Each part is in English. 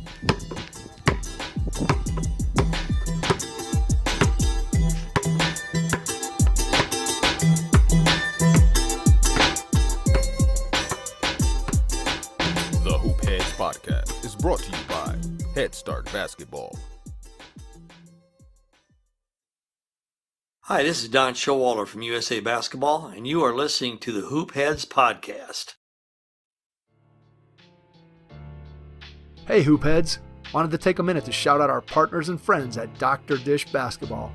The Hoop Heads Podcast is brought to you by Head Start Basketball. Hi, this is Don Showalter from USA Basketball, and you are listening to the Hoop Heads Podcast. Hey Hoop Heads! Wanted to take a minute to shout out our partners and friends at Dr. Dish Basketball.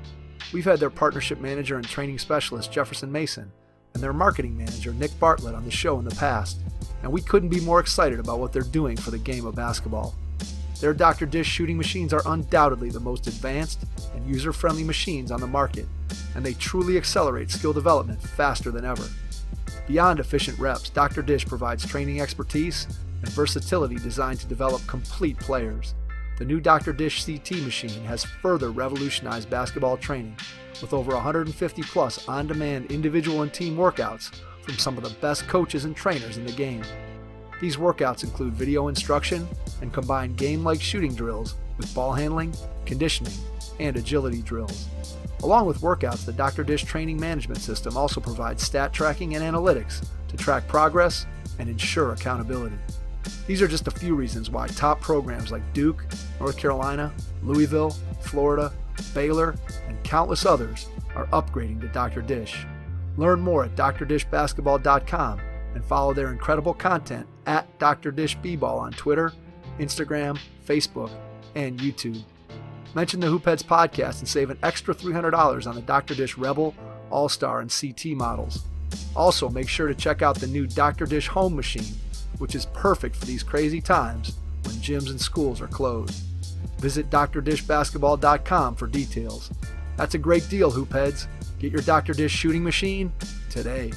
We've had their partnership manager and training specialist Jefferson Mason and their marketing manager Nick Bartlett on the show in the past, and we couldn't be more excited about what they're doing for the game of basketball. Their Dr. Dish shooting machines are undoubtedly the most advanced and user-friendly machines on the market, and they truly accelerate skill development faster than ever. Beyond efficient reps, Dr. Dish provides training expertise and versatility designed to develop complete players. The new Dr. Dish CT machine has further revolutionized basketball training with over 150 plus on-demand individual and team workouts from some of the best coaches and trainers in the game. These workouts include video instruction and combine game-like shooting drills with ball handling, conditioning, and agility drills. Along with workouts, the Dr. Dish training management system also provides stat tracking and analytics to track progress and ensure accountability. These are just a few reasons why top programs like Duke, North Carolina, Louisville, Florida, Baylor, and countless others are upgrading to Dr. Dish. Learn more at drdishbasketball.com and follow their incredible content at Dr. Dish B-Ball on Twitter, Instagram, Facebook, and YouTube. Mention the Hoop Heads Podcast and save an extra $300 on the Dr. Dish Rebel, All-Star, and CT models. Also, make sure to check out the new Dr. Dish Home Machine, which is perfect for these crazy times when gyms and schools are closed. Visit drdishbasketball.com for details. That's a great deal, Hoop Heads. Get your Dr. Dish shooting machine today.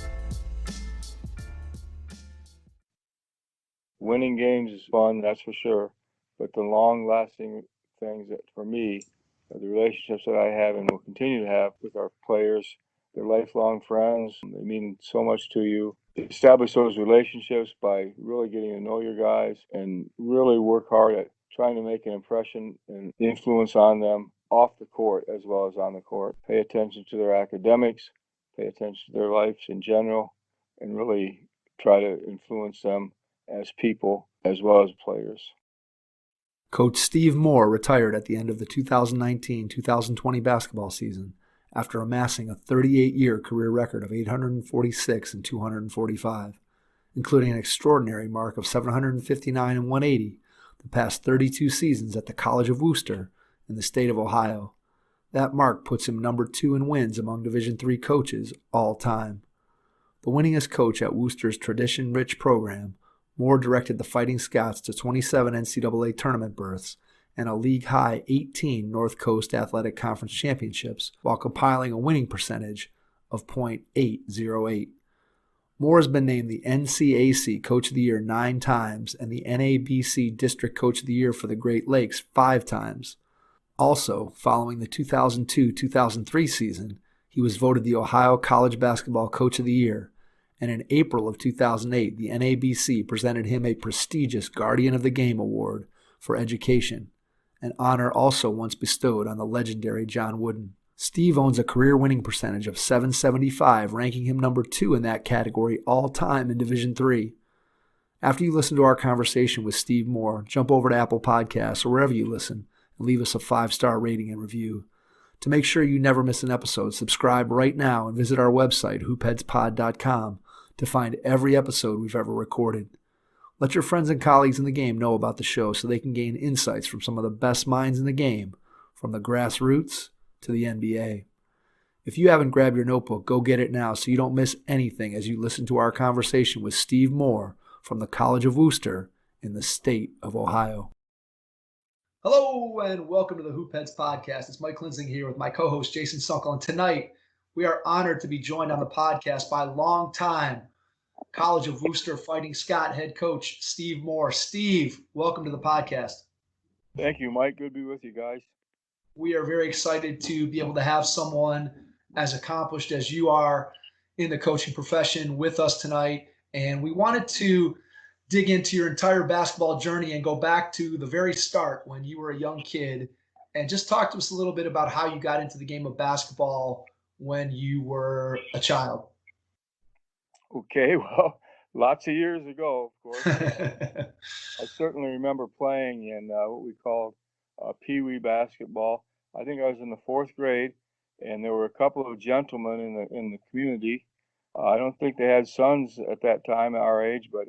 Winning games is fun, that's for sure. But the long-lasting things that, for me, are the relationships that I have and will continue to have with our players. They're lifelong friends. They mean so much to you. Establish those relationships by really getting to know your guys and really work hard at trying to make an impression and influence on them off the court as well as on the court. Pay attention to their academics, pay attention to their lives in general, and really try to influence them as people as well as players. Coach Steve Moore retired at the end of the 2019-2020 basketball season after amassing a 38-year career record of 846 and 245, including an extraordinary mark of 759 and 180 the past 32 seasons at the College of Wooster in the state of Ohio. That mark puts him number 2 in wins among Division III coaches all time. The winningest coach at Wooster's tradition-rich program, Moore directed the Fighting Scots to 27 NCAA Tournament berths and a league-high 18 North Coast Athletic Conference championships while compiling a winning percentage of .808. Moore has been named the NCAC Coach of the Year 9 times and the NABC District Coach of the Year for the Great Lakes 5 times. Also, following the 2002-2003 season, he was voted the Ohio College Basketball Coach of the Year, and in April of 2008, the NABC presented him a prestigious Guardian of the Game Award for education, an honor also once bestowed on the legendary John Wooden. Steve owns a career winning percentage of .775, ranking him number 2 in that category all time in Division III. After you listen to our conversation with Steve Moore, jump over to Apple Podcasts or wherever you listen and leave us a 5-star rating and review. To make sure you never miss an episode, subscribe right now and visit our website, hoopheadspod.com, to find every episode we've ever recorded. Let your friends and colleagues in the game know about the show so they can gain insights from some of the best minds in the game, from the grassroots to the NBA. If you haven't grabbed your notebook, go get it now so you don't miss anything as you listen to our conversation with Steve Moore from the College of Wooster in the state of Ohio. Hello and welcome to the Hoop Heads Podcast. It's Mike Linsing here with my co-host Jason Sunkle, and tonight we are honored to be joined on the podcast by longtime College of Wooster Fighting Scot head coach Steve Moore. Steve, welcome to the podcast. Thank you, Mike. Good to be with you guys. We are very excited to be able to have someone as accomplished as you are in the coaching profession with us tonight. And we wanted to dig into your entire basketball journey and go back to the very start when you were a young kid and just talk to us a little bit about how you got into the game of basketball when you were a child. Okay, well, lots of years ago, of course. I certainly remember playing in what we called Pee Wee basketball. I think I was in the fourth grade, and there were a couple of gentlemen in the community. I don't think they had sons at that time our age, but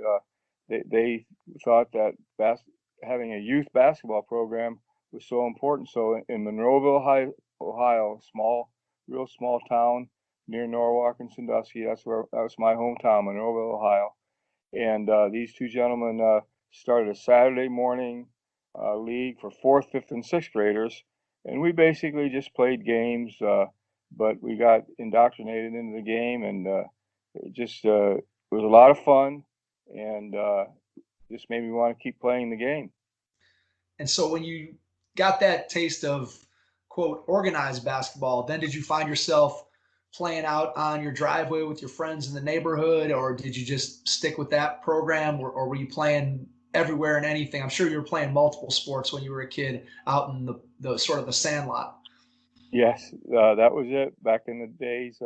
they thought that having a youth basketball program was so important. So in Monroeville, Ohio, real small town near Norwalk and Sandusky, that was my hometown, Monroeville, Ohio. And these two gentlemen started a Saturday morning league for fourth, fifth, and sixth graders, and we basically just played games. But we got indoctrinated into the game, and it was a lot of fun, and just made me want to keep playing the game. And so when you got that taste of, quote, organized basketball, then did you find yourself playing out on your driveway with your friends in the neighborhood, or did you just stick with that program, or were you playing everywhere and anything? I'm sure you were playing multiple sports when you were a kid out in the sort of the sandlot. Yes, that was it. Back in the days,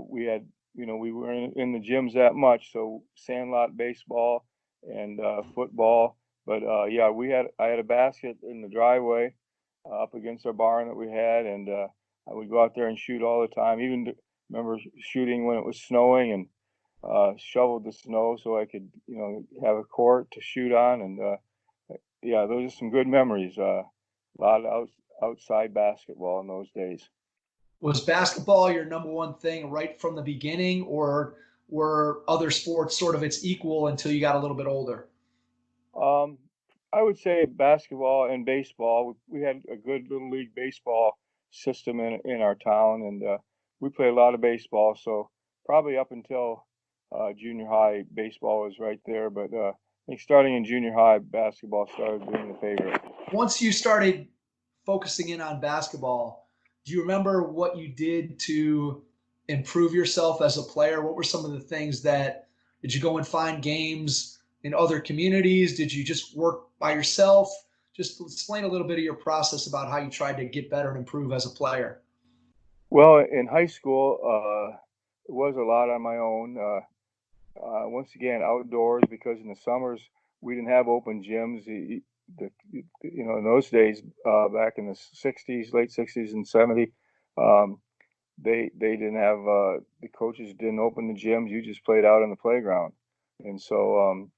we had, we were in the gyms that much, so sandlot baseball and football. But yeah, I had a basket in the driveway up against our barn that we had, and I would go out there and shoot all the time. Remember shooting when it was snowing, and shoveled the snow so I could, have a court to shoot on. And yeah, those are some good memories. A lot of outside basketball in those days. Was basketball your number one thing right from the beginning, or were other sports sort of its equal until you got a little bit older? Um, I would say basketball and baseball. We had a good little league baseball system in our town, and we played a lot of baseball. So probably up until junior high, baseball was right there. But I think starting in junior high, basketball started being the favorite. Once you started focusing in on basketball, do you remember what you did to improve yourself as a player? What were some of the things did you go and find games in other communities? Did you just work by yourself? Just explain a little bit of your process about how you tried to get better and improve as a player. Well, in high school, it was a lot on my own. Once again, outdoors, because in the summers we didn't have open gyms. In those days, back in the '60s, late '60s and '70s, they didn't have the coaches didn't open the gyms. You just played out on the playground, and so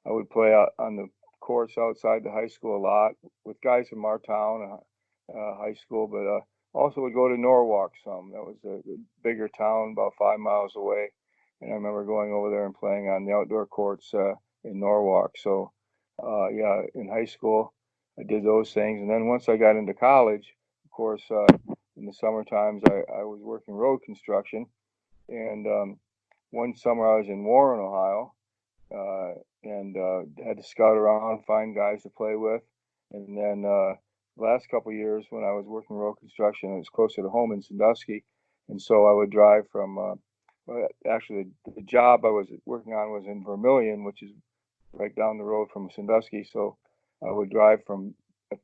I would play out on the courts outside the high school a lot with guys from our town, high school, but also would go to Norwalk some. That was a bigger town, about 5 miles away. And I remember going over there and playing on the outdoor courts in Norwalk. So, yeah, in high school, I did those things. And then once I got into college, of course, in the summer times, I was working road construction. And one summer I was in Warren, Ohio, and had to scout around, find guys to play with. And then last couple of years when I was working road construction, it was closer to home in Sandusky. And so I would drive from actually, the job I was working on was in Vermillion, which is right down the road from Sandusky. So I would drive from a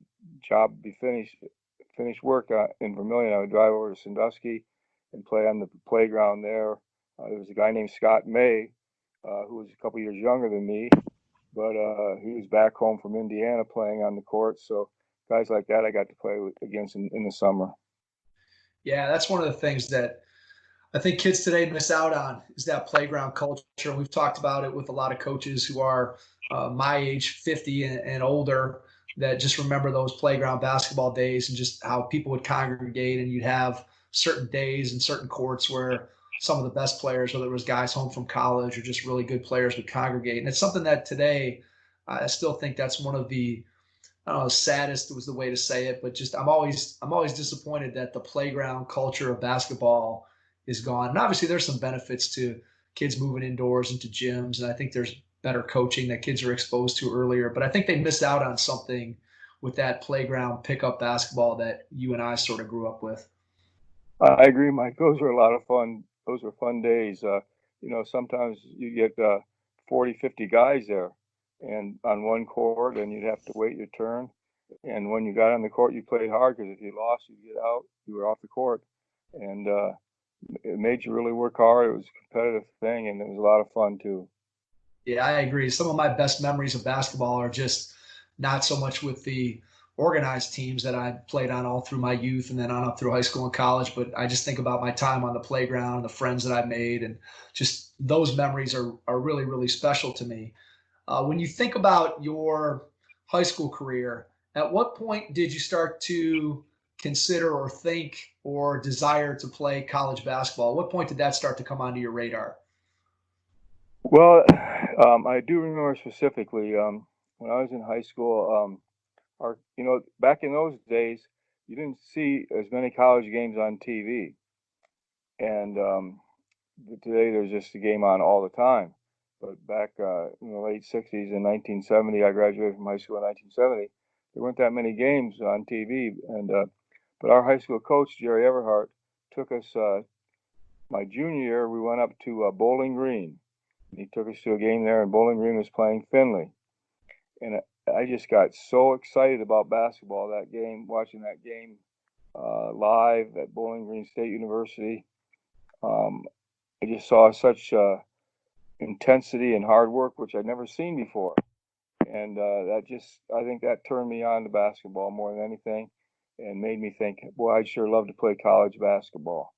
job be finish work in Vermillion. I would drive over to Sandusky and play on the playground there. There was a guy named Scott May, who was a couple years younger than me, but he was back home from Indiana playing on the court. So guys like that I got to play against in the summer. Yeah, that's one of the things that I think kids today miss out on is that playground culture. We've talked about it with a lot of coaches who are my age, 50 and older, that just remember those playground basketball days and just how people would congregate, and you'd have certain days and certain courts where some of the best players, whether it was guys home from college or just really good players, would congregate. And it's something that today I still think that's one of the, I don't know, saddest was the way to say it, but just I'm always disappointed that the playground culture of basketball is gone. And obviously there's some benefits to kids moving indoors into gyms, and I think there's better coaching that kids are exposed to earlier, but I think they missed out on something with that playground pickup basketball that you and I sort of grew up with. I agree, Mike. Those were a lot of fun. Those were fun days. Sometimes you get 40, 50 guys there, and on one court, and you'd have to wait your turn. And when you got on the court, you played hard, because if you lost, you'd get out. You were off the court, and it made you really work hard. It was a competitive thing, and it was a lot of fun too. Yeah, I agree. Some of my best memories of basketball are just not so much with the organized teams that I played on all through my youth and then on up through high school and college, but I just think about my time on the playground, the friends that I made, and just those memories are really, really special to me. When you think about your high school career, at what point did you start to consider or think or desire to play college basketball? At what point did that start to come onto your radar? Well, I do remember specifically when I was in high school. Back in those days, you didn't see as many college games on TV, and today there's just a game on all the time. But back in the late '60s, in 1970, I graduated from high school in 1970. There weren't that many games on TV, and but our high school coach, Jerry Everhart, took us. My junior year, we went up to Bowling Green. He took us to a game there, and Bowling Green was playing Findlay. And I just got so excited about basketball that game, watching that game live at Bowling Green State University. I just saw such intensity and hard work, which I'd never seen before. And I think that turned me on to basketball more than anything, and made me think, boy, I'd sure love to play college basketball.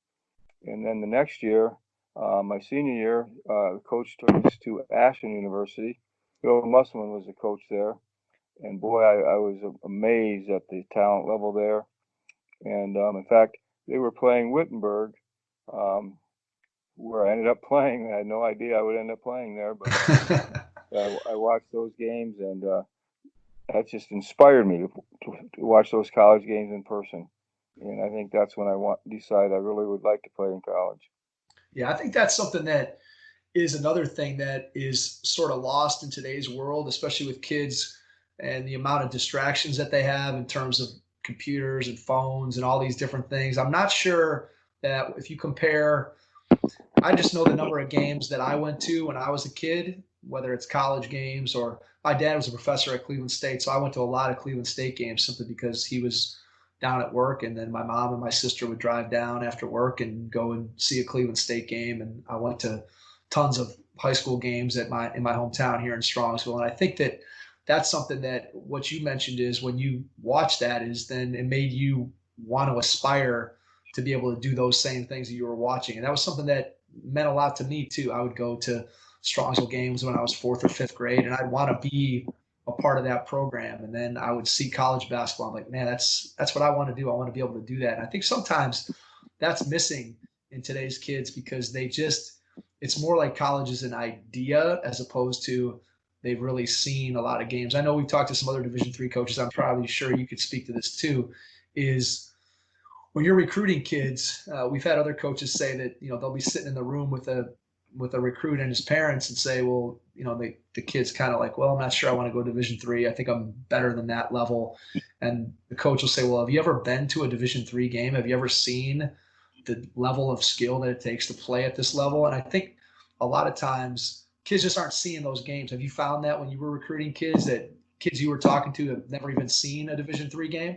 And then the next year, my senior year, the coach took us to Ashland University. Bill Musselman was the coach there. And boy, I was amazed at the talent level there. And in fact, they were playing Wittenberg, where I ended up playing. I had no idea I would end up playing there, but I watched those games, and that just inspired me to watch those college games in person. And I think that's when I decided I really would like to play in college. Yeah, I think that's something that is another thing that is sort of lost in today's world, especially with kids and the amount of distractions that they have in terms of computers and phones and all these different things. I'm not sure that if you compare, I just know the number of games that I went to when I was a kid, whether it's college games, or my dad was a professor at Cleveland State. So I went to a lot of Cleveland State games simply because he was down at work, and then my mom and my sister would drive down after work and go and see a Cleveland State game. And I went to tons of high school games in my hometown here in Strongsville. And I think that that's something that what you mentioned is when you watch that is then it made you want to aspire to be able to do those same things that you were watching. And that was something that meant a lot to me too. I would go to Strongsville games when I was 4th or 5th grade, and I'd want to be a part of that program. And then I would see college basketball. I'm like, man, that's what I want to do. I want to be able to do that. And I think sometimes that's missing in today's kids because it's more like college is an idea as opposed to they've really seen a lot of games. I know we've talked to some other Division III coaches. I'm probably sure you could speak to this too, is when you're recruiting kids, we've had other coaches say that, they'll be sitting in the room with a recruit and his parents and say, well, the kid's kind of like, well, I'm not sure I want to go Division III. I think I'm better than that level. And the coach will say, well, have you ever been to a Division III game? Have you ever seen the level of skill that it takes to play at this level? And I think a lot of times kids just aren't seeing those games. Have you found that when you were recruiting kids, that kids you were talking to have never even seen a Division III game?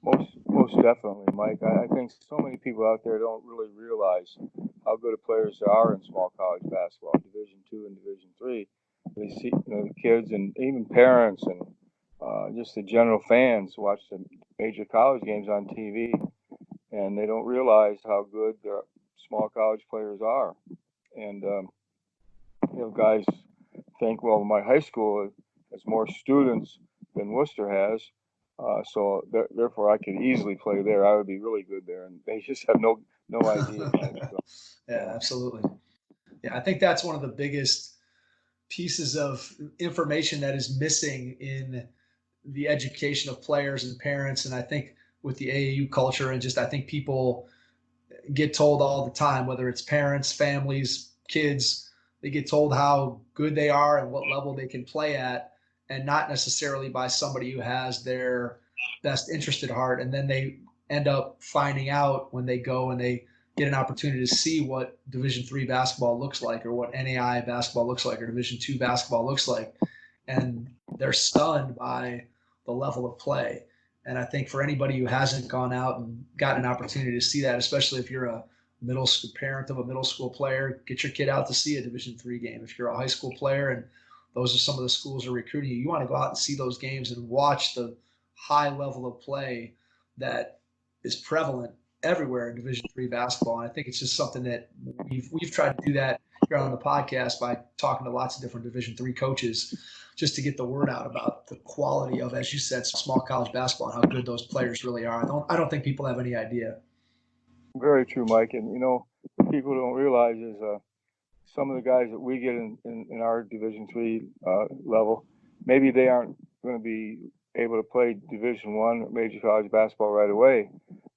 Most definitely, Mike. I think so many people out there don't really realize how good of players there are in small college basketball, Division II and Division III. They see, the kids and even parents and just the general fans watch the major college games on TV, and they don't realize how good their small college players are. And guys think, well, my high school has more students than Worcester has. So therefore, I could easily play there. I would be really good there, and they just have no idea. Yeah, absolutely. Yeah, I think that's one of the biggest pieces of information that is missing in the education of players and parents. And I think with the AAU culture and I think people get told all the time, whether it's parents, families, kids, they get told how good they are and what level they can play at, and not necessarily by somebody who has their best interest at heart. And then they end up finding out when they go and they get get an opportunity to see what Division III basketball looks like, or what NAI basketball looks like, or Division II basketball looks like, and they're stunned by the level of play. And I think for anybody who hasn't gone out and gotten an opportunity to see that, especially if you're a middle school parent of a middle school player, get your kid out to see a Division III game. If you're a high school player and those are some of the schools that are recruiting you, you want to go out and see those games and watch the high level of play that is prevalent everywhere in Division III basketball. And I think it's just something that we've tried to do that here on the podcast by talking to lots of different Division III coaches, just to get the word out about the quality of, as you said, small college basketball and how good those players really are. I don't think people have any idea. Very true, Mike. And what people don't realize is some of the guys that we get in our Division III level, maybe they aren't going to be able to play Division I major college basketball right away,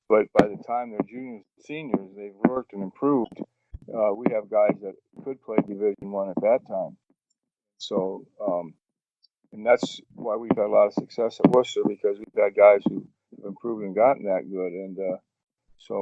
but by the time they're juniors, seniors, they've worked and improved. We have guys that could play Division I at that time. So, and that's why we've had a lot of success at Worcester, because we've got guys who have improved and gotten that good. And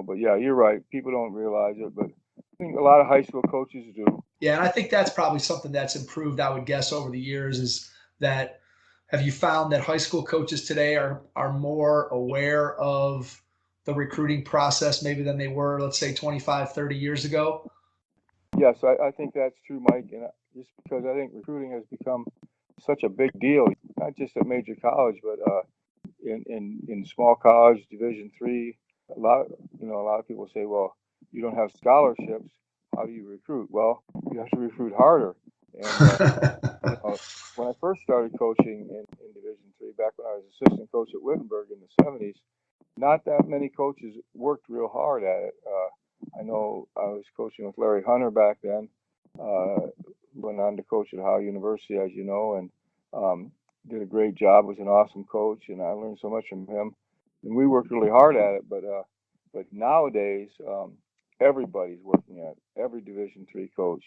but yeah, you're right. People don't realize it, but I think a lot of high school coaches do. Yeah, and I think that's probably something that's improved, I would guess, over the years, is that have you found that high school coaches today are more aware of the recruiting process maybe than they were, let's say, 25, 30 years ago? Yes, I think that's true, Mike. And just because I think recruiting has become such a big deal, not just at major college, but in small college, Division III. A lot of people say, well, you don't have scholarships. How do you recruit? Well, you have to recruit harder. And when I first started coaching in Division III, back when I was assistant coach at Wittenberg in the 70s, not that many coaches worked real hard at it. I know I was coaching with Larry Hunter back then. Went on to coach at Ohio University, as you know, and did a great job. Was an awesome coach, and I learned so much from him. And we worked really hard at it. But nowadays, everybody's working at it. Every Division III coach.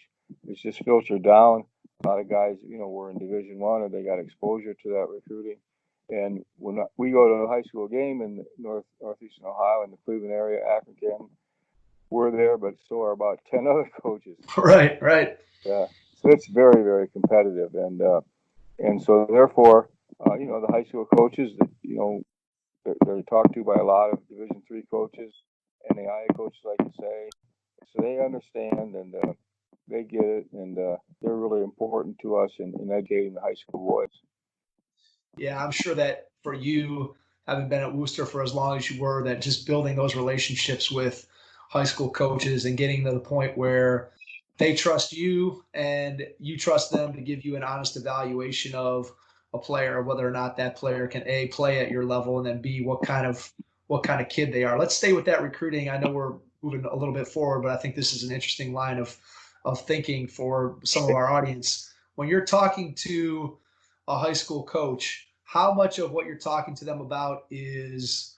It's just filtered down. A lot of guys, were in Division I, or they got exposure to that recruiting. And when we go to a high school game in northeastern Ohio, in the Cleveland area, Akron, Canton, we're there, but so are about 10 other coaches. Right. Yeah. So it's very, very competitive, and so therefore, the high school coaches, they're talked to by a lot of Division III coaches, NAIA coaches, like you say. So they understand, and they get it, and they're really important to us in educating the high school boys. Yeah, I'm sure that for you, having been at Wooster for as long as you were, that just building those relationships with high school coaches and getting to the point where they trust you and you trust them to give you an honest evaluation of a player, whether or not that player can A, play at your level, and then B, what kind of kid they are. Let's stay with that recruiting. I know we're moving a little bit forward, but I think this is an interesting line of thinking for some of our audience. When you're talking to a high school coach, how much of what you're talking to them about is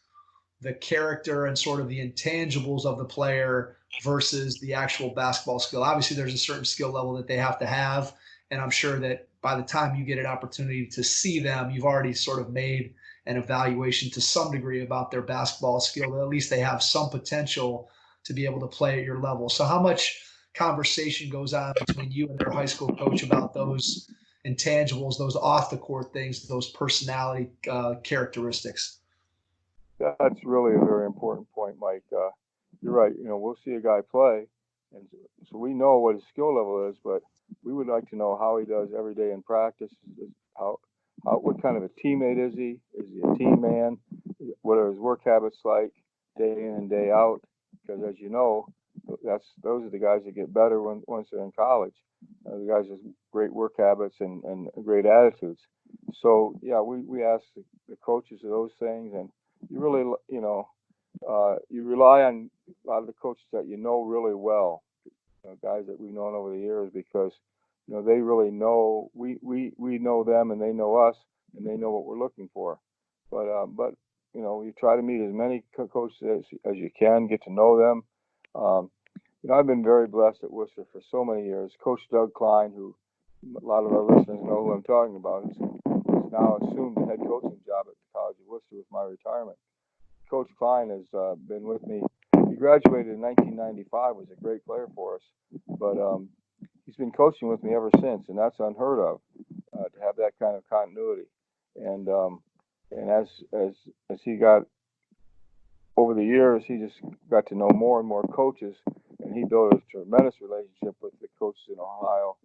the character and sort of the intangibles of the player versus the actual basketball skill? Obviously, there's a certain skill level that they have to have, and I'm sure that by the time you get an opportunity to see them, you've already sort of made an evaluation to some degree about their basketball skill. At least they have some potential to be able to play at your level. So how much conversation goes on between you and their high school coach about those intangibles, those off the court things, those personality characteristics? That's really a very important point, Mike. You're right. We'll see a guy play, and so we know what his skill level is, but we would like to know how he does every day in practice. What kind of a teammate is he? Is he a team man? What are his work habits like day in and day out? Because as you know, those are the guys that get better once they're in college. The guys with great work habits and great attitudes. So yeah, we ask the coaches of those things, and you really, you rely on a lot of the coaches that you know really well, guys that we've known over the years, because they really know we know them, and they know us, and they know what we're looking for. But you try to meet as many coaches as you can, get to know them. I've been very blessed at Worcester for so many years. Coach Doug Klein, who a lot of our listeners know who I'm talking about, has now assumed the head coaching job at the College of Wooster with my retirement. Coach Klein has been with me. He graduated in 1995, was a great player for us, but he's been coaching with me ever since, and that's unheard of to have that kind of continuity. And as he got over the years, he just got to know more and more coaches, and he built a tremendous relationship with the coaches in Ohio.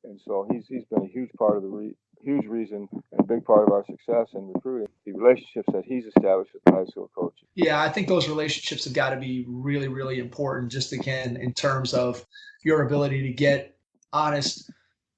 And so he's been a huge part of the huge reason and a big part of our success in recruiting. The relationships that he's established with the high school coaches. Yeah, I think those relationships have got to be really, really important. Just again, in terms of your ability to get honest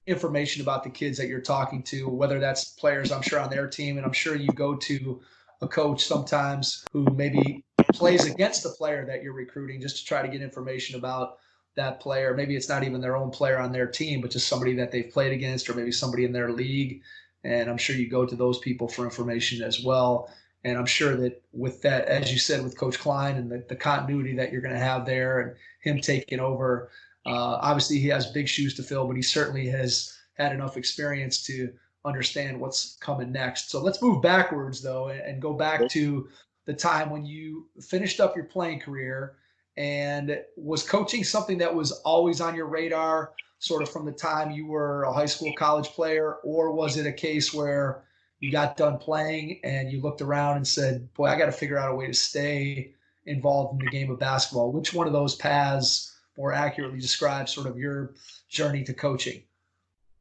information about the kids that you're talking to, whether that's players, I'm sure, on their team, and I'm sure you go to a coach sometimes who maybe plays against the player that you're recruiting just to try to get information about that player. Maybe it's not even their own player on their team, but just somebody that they've played against, or maybe somebody in their league. And I'm sure you go to those people for information as well. And I'm sure that with that, as you said, with Coach Klein and the continuity that you're going to have there and him taking over, obviously he has big shoes to fill, but he certainly has had enough experience to understand what's coming next. So let's move backwards, though, and go back to the time when you finished up your playing career. And was coaching something that was always on your radar, sort of from the time you were a high school, college player, or was it a case where you got done playing and you looked around and said, boy, I got to figure out a way to stay involved in the game of basketball? Which one of those paths more accurately describes sort of your journey to coaching?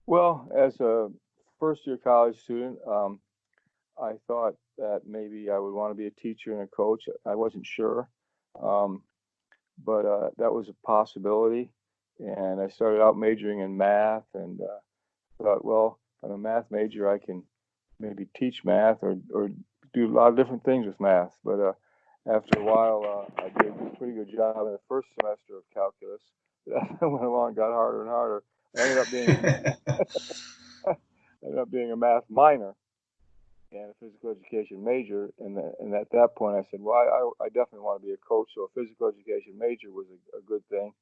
Well, as a first-year college student, I thought that maybe I would want to be a teacher and a coach. I wasn't sure, but that was a possibility. And I started out majoring in math, and thought, well, I'm a math major. I can maybe teach math or do a lot of different things with math. But after a while, I did a pretty good job in the first semester of calculus. That went along, got harder and harder. I ended up being a math minor and a physical education major. And at that point, I said, well, I definitely want to be a coach. So a physical education major was a good thing.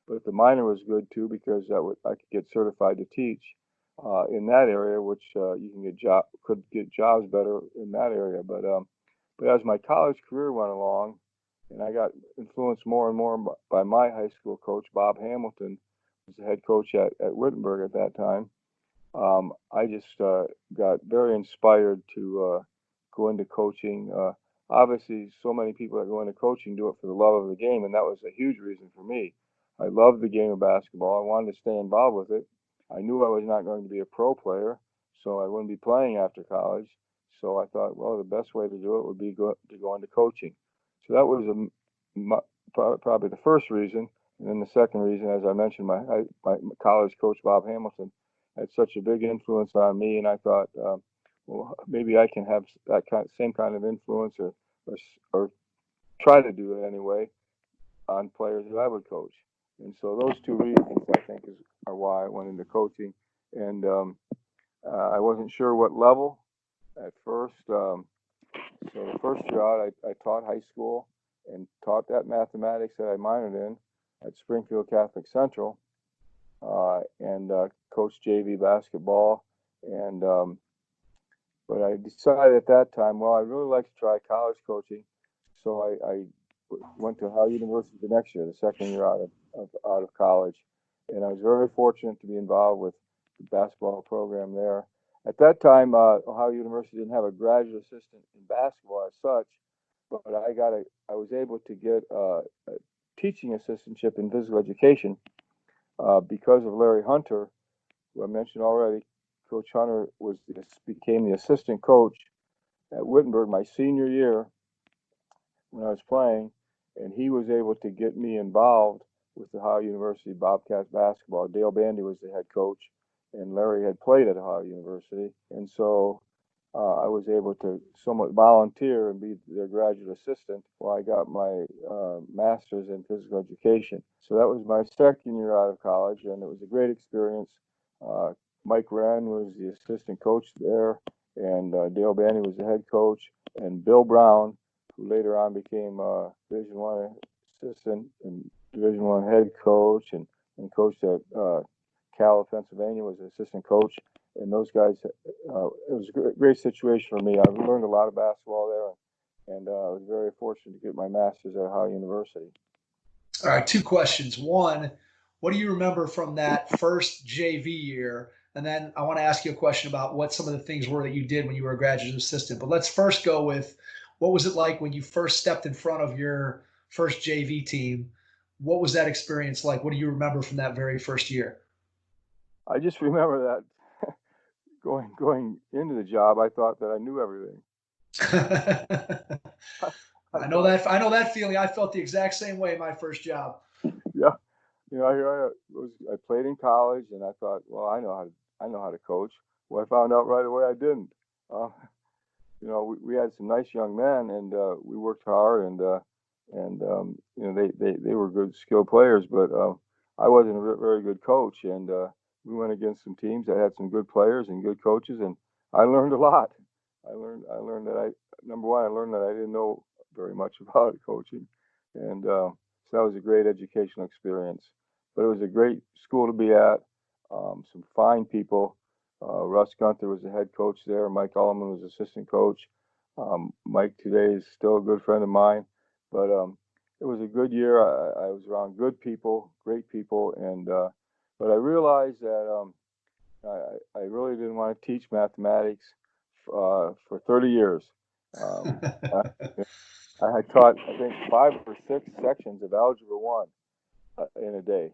But the minor was good too, because I could get certified to teach in that area, which you can could get jobs better in that area. But as my college career went along, and I got influenced more and more by my high school coach, Bob Hamilton, who was the head coach at Wittenberg at that time. I just got very inspired to go into coaching. Obviously, so many people that go into coaching do it for the love of the game, and that was a huge reason for me. I loved the game of basketball. I wanted to stay involved with it. I knew I was not going to be a pro player, so I wouldn't be playing after college. So I thought, well, the best way to do it would be to go into coaching. So that was probably the first reason. And then the second reason, as I mentioned, my college coach, Bob Hamilton, had such a big influence on me. And I thought, well, maybe I can have that same kind of influence or try to do it anyway on players that I would coach. And so those two reasons, I think, are why I went into coaching. And I wasn't sure what level at first. So the first year out, I taught high school and taught that mathematics that I minored in at Springfield Catholic Central, and coached JV basketball. And but I decided at that time, well, I'd really like to try college coaching. So I went to Ohio University the next year, the second year out of college, and I was very fortunate to be involved with the basketball program there. At that time, Ohio University didn't have a graduate assistant in basketball as such, but I was able to get a teaching assistantship in physical education because of Larry Hunter, who I mentioned already. Coach Hunter became the assistant coach at Wittenberg my senior year when I was playing, and he was able to get me involved with the Ohio University Bobcats basketball. Dale Bandy was the head coach, and Larry had played at Ohio University, and so I was able to somewhat volunteer and be their graduate assistant while I got my master's in physical education. So that was my second year out of college, and it was a great experience. Mike Wren was the assistant coach there, and Dale Bandy was the head coach, and Bill Brown, who later on became Division I assistant and Division I head coach, and coached at Cal of Pennsylvania, was the assistant coach. And those guys, it was a great situation for me. I learned a lot of basketball there, and I was very fortunate to get my master's at Ohio University. All right, two questions. One, what do you remember from that first JV year? And then I want to ask you a question about what some of the things were that you did when you were a graduate assistant. But let's first go with what was it like when you first stepped in front of your first JV team? What was that experience like? What do you remember from that very first year? I just remember that going into the job, I thought that I knew everything. I I know thought, that. I know that feeling. I felt the exact same way my first job. yeah, here I played in college, and I thought, well, I know how to coach. Well, I found out right away I didn't. Uh, we had some nice young men, and we worked hard, and they were good, skilled players, but I wasn't a very good coach, and we went against some teams that had some good players and good coaches, and I learned a lot. I learned that number one, I learned that I didn't know very much about coaching, and so that was a great educational experience. But it was a great school to be at. Some fine people. Russ Gunther was the head coach there. Mike Ullman was assistant coach. Mike today is still a good friend of mine. But it was a good year. I was around good people, great people, and but I realized that I really didn't want to teach mathematics for 30 years. I, I had taught, I think, 5 or 6 sections of Algebra 1 in a day.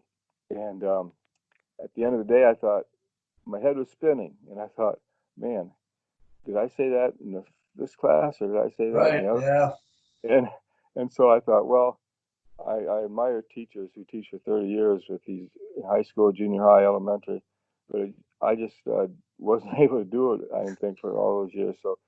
And at the end of the day, I thought, my head was spinning, and I thought, man, did I say that in this class, or did I say that in Right. the other? Yeah. And and so I thought, well, I admire teachers who teach for 30 years with these in high school, junior high, elementary, but I just wasn't able to do it. I didn't think for all those years. So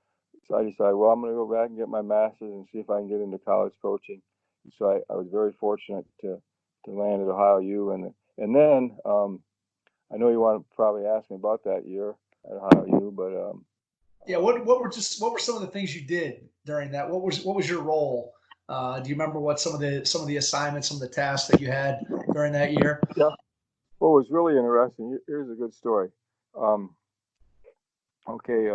I decided, well, I'm going to go back and get my master's and see if I can get into college coaching. And so I was very fortunate to land at Ohio U, and then I know you want to probably ask me about that year at Ohio U, but Yeah. What were some of the things you did during that? What was your role? Do you remember what some of the assignments, some of the tasks that you had during that year? yeah. What was really interesting, here's a good story. Um, okay,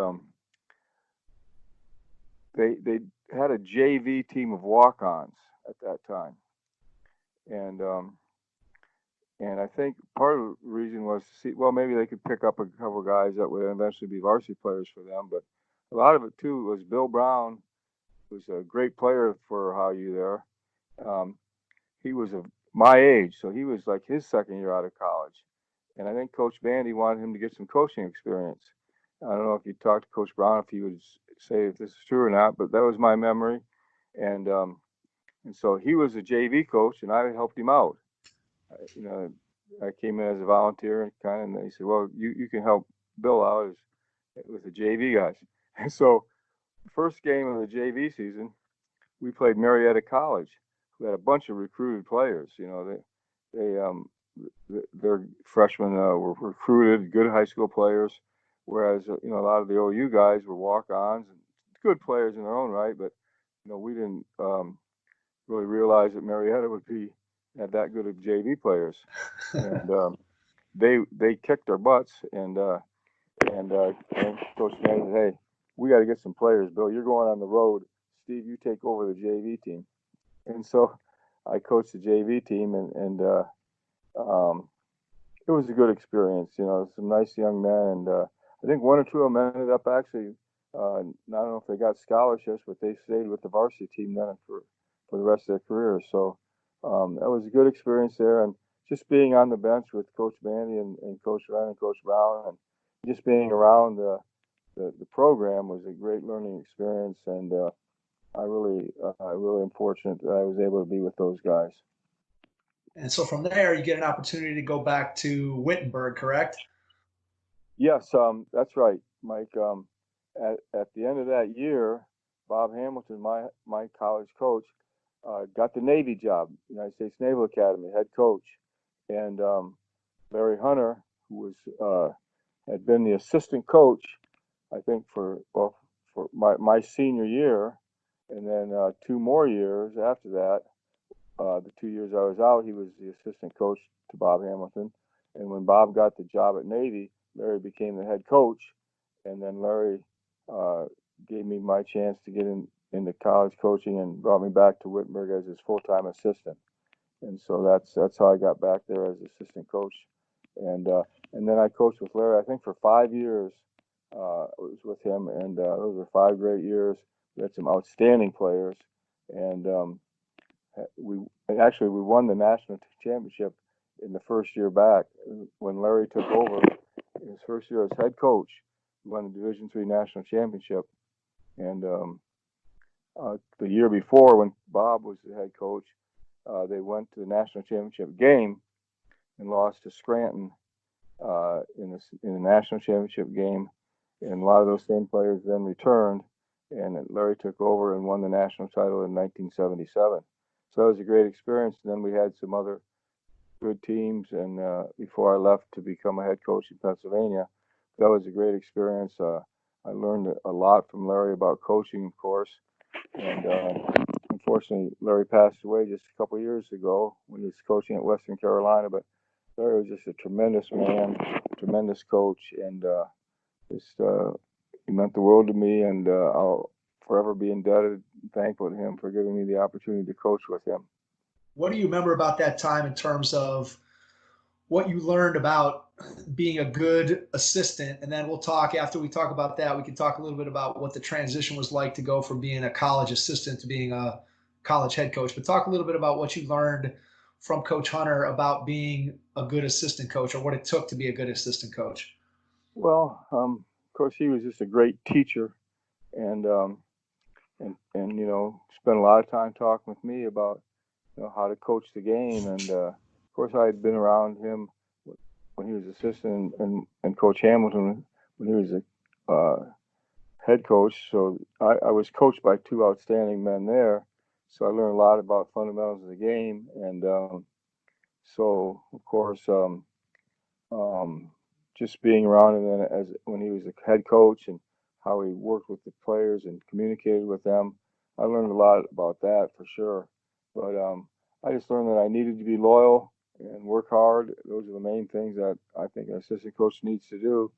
they had a JV team of walk-ons at that time, and I think part of the reason was to see, well, maybe they could pick up a couple of guys that would eventually be varsity players for them, but a lot of it too was Bill Brown, who's a great player for Ohio U there. Um, he was of my age, so he was like his second year out of college. And I think Coach Bandy wanted him to get some coaching experience. I don't know if you talked to Coach Brown if he would say if this is true or not, but that was my memory. And so he was a JV coach, and I helped him out. You know, I came in as a volunteer and and they said, well, you can help Bill out with the JV guys. And so the first game of the JV season, we played Marietta College, who had a bunch of recruited players. Their freshmen were recruited, good high school players, whereas a lot of the OU guys were walk-ons and good players in their own right, but we didn't really realize that Marietta would had that good of JV players, and they kicked our butts, and Coach Mann said, hey, we got to get some players. Bill, you're going on the road. Steve, you take over the JV team. And so I coached the JV team, and it was a good experience. Some nice young men, and I think one or two of them ended up actually. I don't know if they got scholarships, but they stayed with the varsity team then for the rest of their careers. So that was a good experience there, and just being on the bench with Coach Bandy and Coach Wren and Coach Brown, and just being around the program was a great learning experience, and I really am fortunate that I was able to be with those guys. And so from there, you get an opportunity to go back to Wittenberg, correct? Yes, that's right, Mike. At the end of that year, Bob Hamilton, my college coach, got the Navy job, United States Naval Academy head coach, and Larry Hunter, who had been the assistant coach, I think for my senior year, and then 2 more years after that. The 2 years I was out, he was the assistant coach to Bob Hamilton. And when Bob got the job at Navy, Larry became the head coach. And then Larry gave me my chance to get into college coaching and brought me back to Wittenberg as his full-time assistant. and so that's how I got back there as assistant coach, and then I coached with Larry. I think for 5 years. I was with him, and those were 5 great years. We had some outstanding players, and we won the national championship in the first year back when Larry took over. In his first year as head coach, we won the Division III national championship, and the year before, when Bob was the head coach, they went to the national championship game and lost to Scranton in the national championship game. And a lot of those same players then returned, and Larry took over and won the national title in 1977. So that was a great experience. And then we had some other good teams, and before I left to become a head coach in Pennsylvania, that was a great experience. I learned a lot from Larry about coaching, of course, and unfortunately, Larry passed away just a couple of years ago when he was coaching at Western Carolina. But Larry was just a tremendous man, tremendous coach, and he meant the world to me, and I'll forever be indebted and thankful to him for giving me the opportunity to coach with him. What do you remember about that time in terms of what you learned about being a good assistant? And then after we talk about that, we can talk a little bit about what the transition was like to go from being a college assistant to being a college head coach. But talk a little bit about what you learned from Coach Hunter about being a good assistant coach, or what it took to be a good assistant coach. Well, of course, he was just a great teacher, and spent a lot of time talking with me about how to coach the game. And of course, I had been around him when he was assistant, and Coach Hamilton when he was a head coach. So I was coached by two outstanding men there. So I learned a lot about fundamentals of the game, and so of course. Just being around him when he was a head coach and how he worked with the players and communicated with them, I learned a lot about that for sure. But I just learned that I needed to be loyal and work hard. Those are the main things that I think an assistant coach needs to do.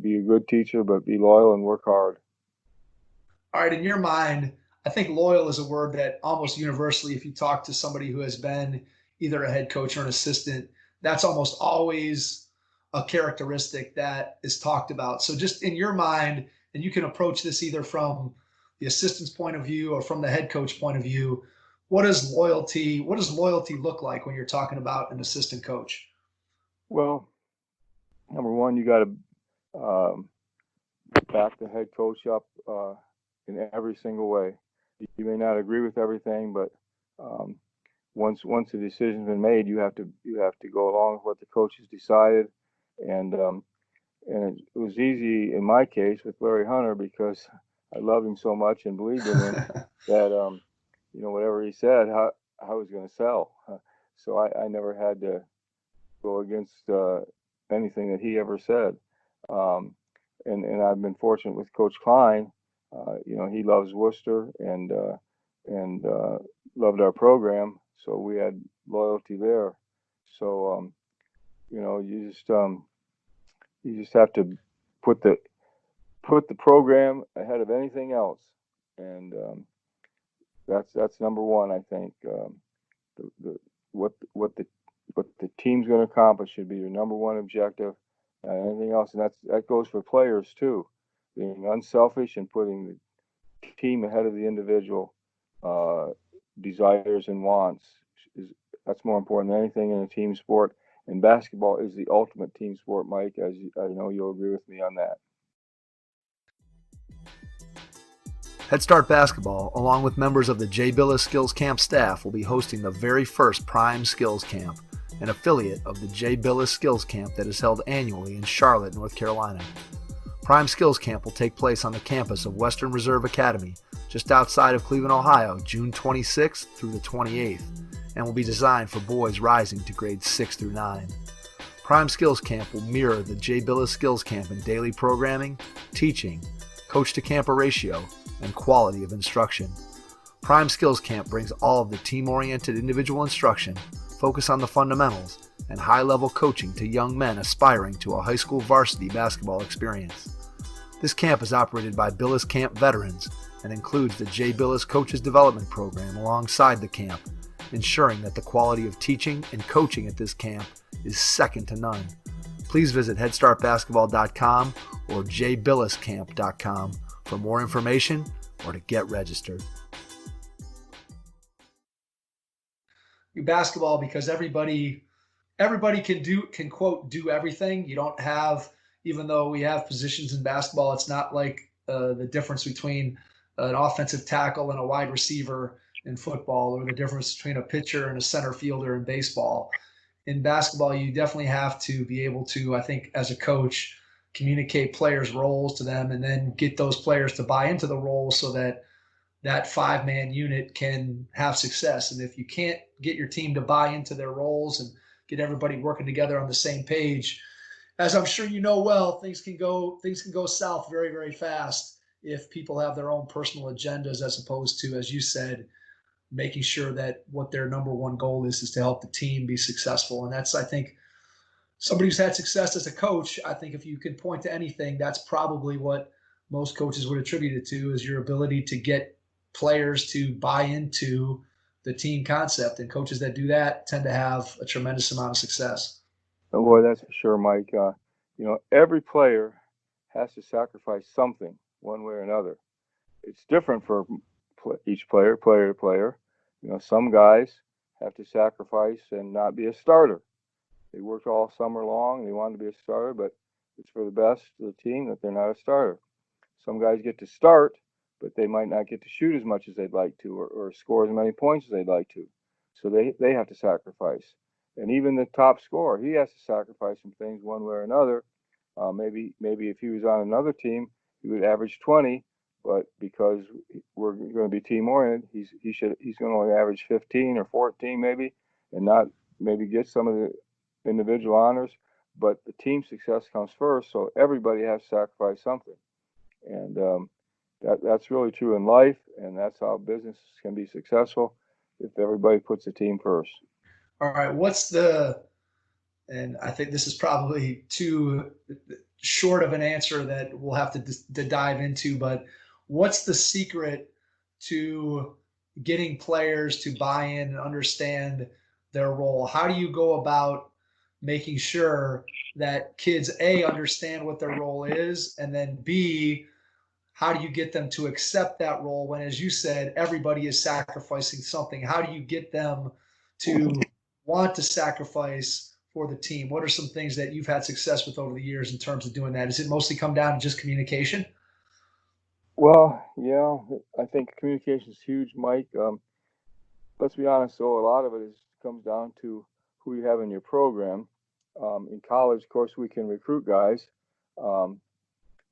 Be a good teacher, but be loyal and work hard. All right, in your mind, I think loyal is a word that almost universally, if you talk to somebody who has been either a head coach or an assistant, that's almost always a characteristic that is talked about. So just in your mind, and you can approach this either from the assistant's point of view or from the head coach point of view, what does loyalty look like when you're talking about an assistant coach? Well, number one, you got to back the head coach up in every single way. You may not agree with everything, but once the decision's been made, you have to go along with what the coach has decided. And it was easy in my case with Larry Hunter because I loved him so much and believed in him that whatever he said, I was going to sell. So I never had to go against anything that he ever said. And I've been fortunate with Coach Klein. He loves Wooster and loved our program, so we had loyalty there. So you just have to put the program ahead of anything else, and that's number one. I think what the team's going to accomplish should be your number one objective. Anything else, and that goes for players too. Being unselfish and putting the team ahead of the individual desires and wants that's more important than anything in a team sport. And basketball is the ultimate team sport, Mike, as I know you'll agree with me on that. Head Start Basketball, along with members of the J. Billis Skills Camp staff, will be hosting the very first Prime Skills Camp, an affiliate of the J. Billis Skills Camp that is held annually in Charlotte, North Carolina. Prime Skills Camp will take place on the campus of Western Reserve Academy, just outside of Cleveland, Ohio, June 26th through the 28th, and will be designed for boys rising to grades 6 through 9. Prime Skills Camp will mirror the J. Billis Skills Camp in daily programming, teaching, coach-to-camper ratio, and quality of instruction. Prime Skills Camp brings all of the team-oriented individual instruction, focus on the fundamentals, and high-level coaching to young men aspiring to a high school varsity basketball experience. This camp is operated by Billis Camp veterans and includes the J. Billis Coaches Development Program alongside the camp ensuring that the quality of teaching and coaching at this camp is second to none. Please visit headstartbasketball.com or jbilliscamp.com for more information or to get registered. Basketball, because everybody can quote do everything. You don't have, even though we have positions in basketball, it's not like the difference between an offensive tackle and a wide receiver in football, or the difference between a pitcher and a center fielder in baseball. In basketball, you definitely have to be able to, I think, as a coach, communicate players' roles to them and then get those players to buy into the role so that that five-man unit can have success. And if you can't get your team to buy into their roles and get everybody working together on the same page, as I'm sure you know well, things can go south very, very fast if people have their own personal agendas, as opposed to, as you said, making sure that what their number one goal is to help the team be successful. And that's, I think, somebody who's had success as a coach, I think if you can point to anything, that's probably what most coaches would attribute it to, is your ability to get players to buy into the team concept. And coaches that do that tend to have a tremendous amount of success. Oh, boy, that's for sure, Mike. Every player has to sacrifice something one way or another. It's different for each player to player. Some guys have to sacrifice and not be a starter. They worked all summer long. They wanted to be a starter, but it's for the best of the team that they're not a starter. Some guys get to start, but they might not get to shoot as much as they'd like to, or score as many points as they'd like to. So they have to sacrifice. And even the top scorer, he has to sacrifice some things one way or another. Maybe if he was on another team, he would average 20, but because we're going to be team oriented, he's going to only average 15 or 14 maybe, and not maybe get some of the individual honors. But the team success comes first, so everybody has to sacrifice something. And that's really true in life, and that's how business can be successful if everybody puts the team first. All right, and I think this is probably too short of an answer that we'll have to dive into, but what's the secret to getting players to buy in and understand their role? How do you go about making sure that kids, A, understand what their role is, and then B, how do you get them to accept that role when, as you said, everybody is sacrificing something? How do you get them to want to sacrifice for the team? What are some things that you've had success with over the years in terms of doing that? Does it mostly come down to just communication? Well, yeah, I think communication is huge, Mike. Let's be honest, though, a lot of it comes down to who you have in your program. In college, of course, we can recruit guys.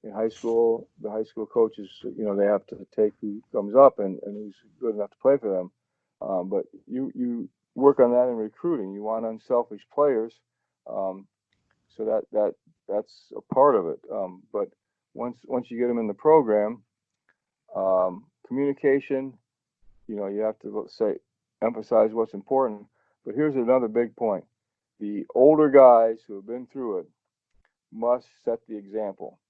In high school, the high school coaches, they have to take who comes up and who's good enough to play for them. But you work on that in recruiting. You want unselfish players, so that's a part of it. But once you get them in the program, communication, you have to emphasize what's important. But here's another big point: the older guys who have been through it must set the example.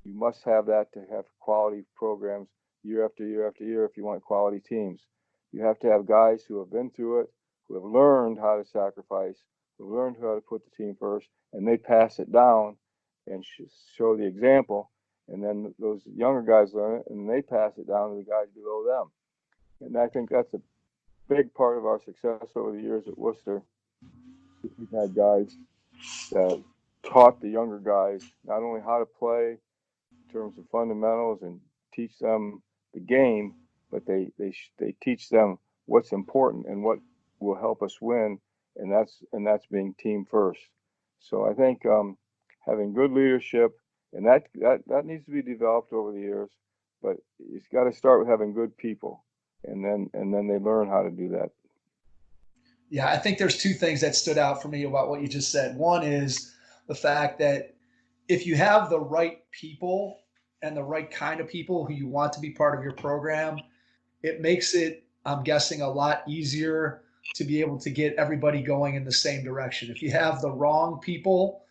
You must have that to have quality programs year after year after year if you want quality teams. You have to have guys who have been through it, who have learned how to sacrifice, who have learned how to put the team first, and they pass it down and show the example. And then those younger guys learn it, and they pass it down to the guys below them. And I think that's a big part of our success over the years at Wooster. We've had guys that taught the younger guys not only how to play in terms of fundamentals and teach them the game, but they teach them what's important and what will help us win, and that's being team first. So I think having good leadership, and that needs to be developed over the years, but it's got to start with having good people, and then they learn how to do that. Yeah, I think there's two things that stood out for me about what you just said. One is the fact that if you have the right people and the right kind of people who you want to be part of your program, it makes it, I'm guessing, a lot easier to be able to get everybody going in the same direction. If you have the wrong people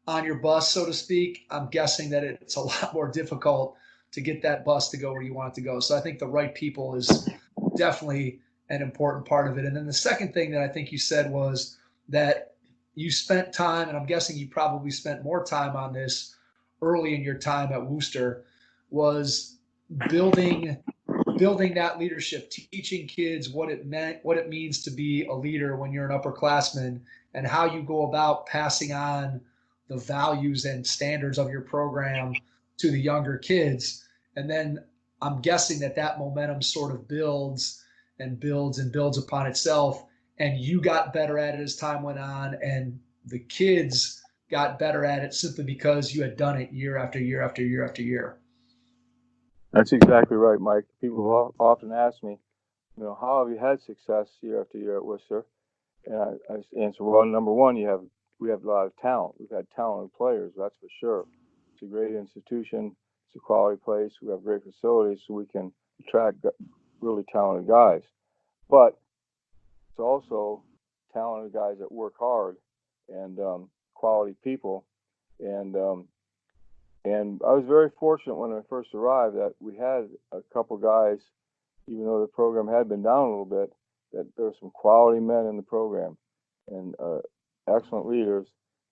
on your bus, so to speak, I'm guessing that it's a lot more difficult to get that bus to go where you want it to go. So I think the right people is definitely an important part of it. And then the second thing that I think you said was that you spent time, and I'm guessing you probably spent more time on this early in your time at Wooster, was building that leadership, teaching kids what it means to be a leader when you're an upperclassman, and how you go about passing on the values and standards of your program to the younger kids. And then I'm guessing that momentum sort of builds and builds and builds upon itself. And you got better at it as time went on, and the kids got better at it simply because you had done it year after year after year after year. That's exactly right, Mike. People often ask me, how have you had success year after year at Worcester? And I answer, well, number one, we have a lot of talent. We've had talented players, that's for sure. It's a great institution. It's a quality place. We have great facilities, so we can attract really talented guys. But it's also talented guys that work hard and quality people. And I was very fortunate when I first arrived that we had a couple guys, even though the program had been down a little bit, that there were some quality men in the program and excellent leaders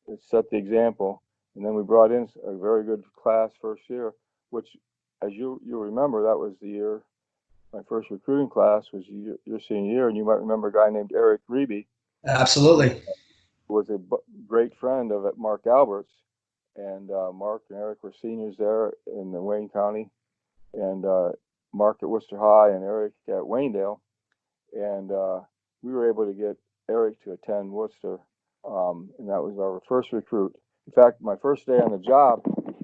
that set the example. And then we brought in a very good class first year, which, as you remember, that was the year my first recruiting class was your senior year, and you might remember a guy named Eric Reeby. Absolutely. Who was a great friend of Mark Alberts. And Mark and Eric were seniors there in the Wayne County, and Mark at Worcester High and Eric at Waynedale. And we were able to get Eric to attend Worcester, and that was our first recruit. In fact, my first day on the job,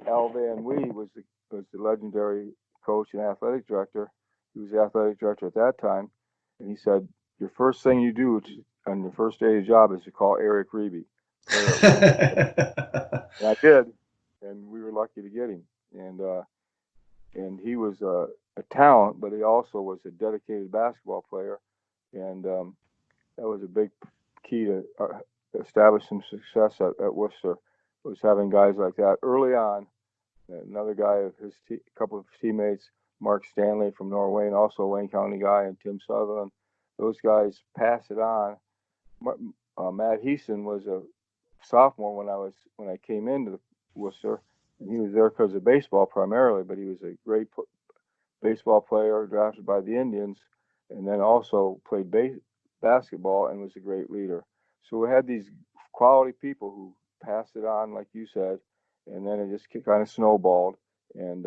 Al Van Wee was the legendary coach and athletic director. He was the athletic director at that time, and he said, "Your first thing you do on your first day of the job is to call Eric Reeby." And I did, and we were lucky to get him. And he was a talent, but he also was a dedicated basketball player, and that was a big key to establish some success at Worcester. Was having guys like that early on. Another guy of his couple of teammates, Mark Stanley from Norway, and also a Wayne County guy, and Tim Sutherland. Those guys passed it on. Matt Heason was a sophomore when I came into Worcester, and he was there because of baseball primarily, but he was a great baseball player drafted by the Indians, and then also played basketball and was a great leader. So we had these quality people who passed it on, like you said, and then it just kind of snowballed, and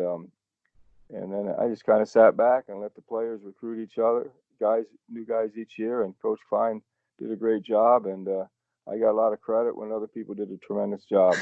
then I just kind of sat back and let the players recruit each other, new guys each year, and Coach Klein did a great job, and I got a lot of credit when other people did a tremendous job.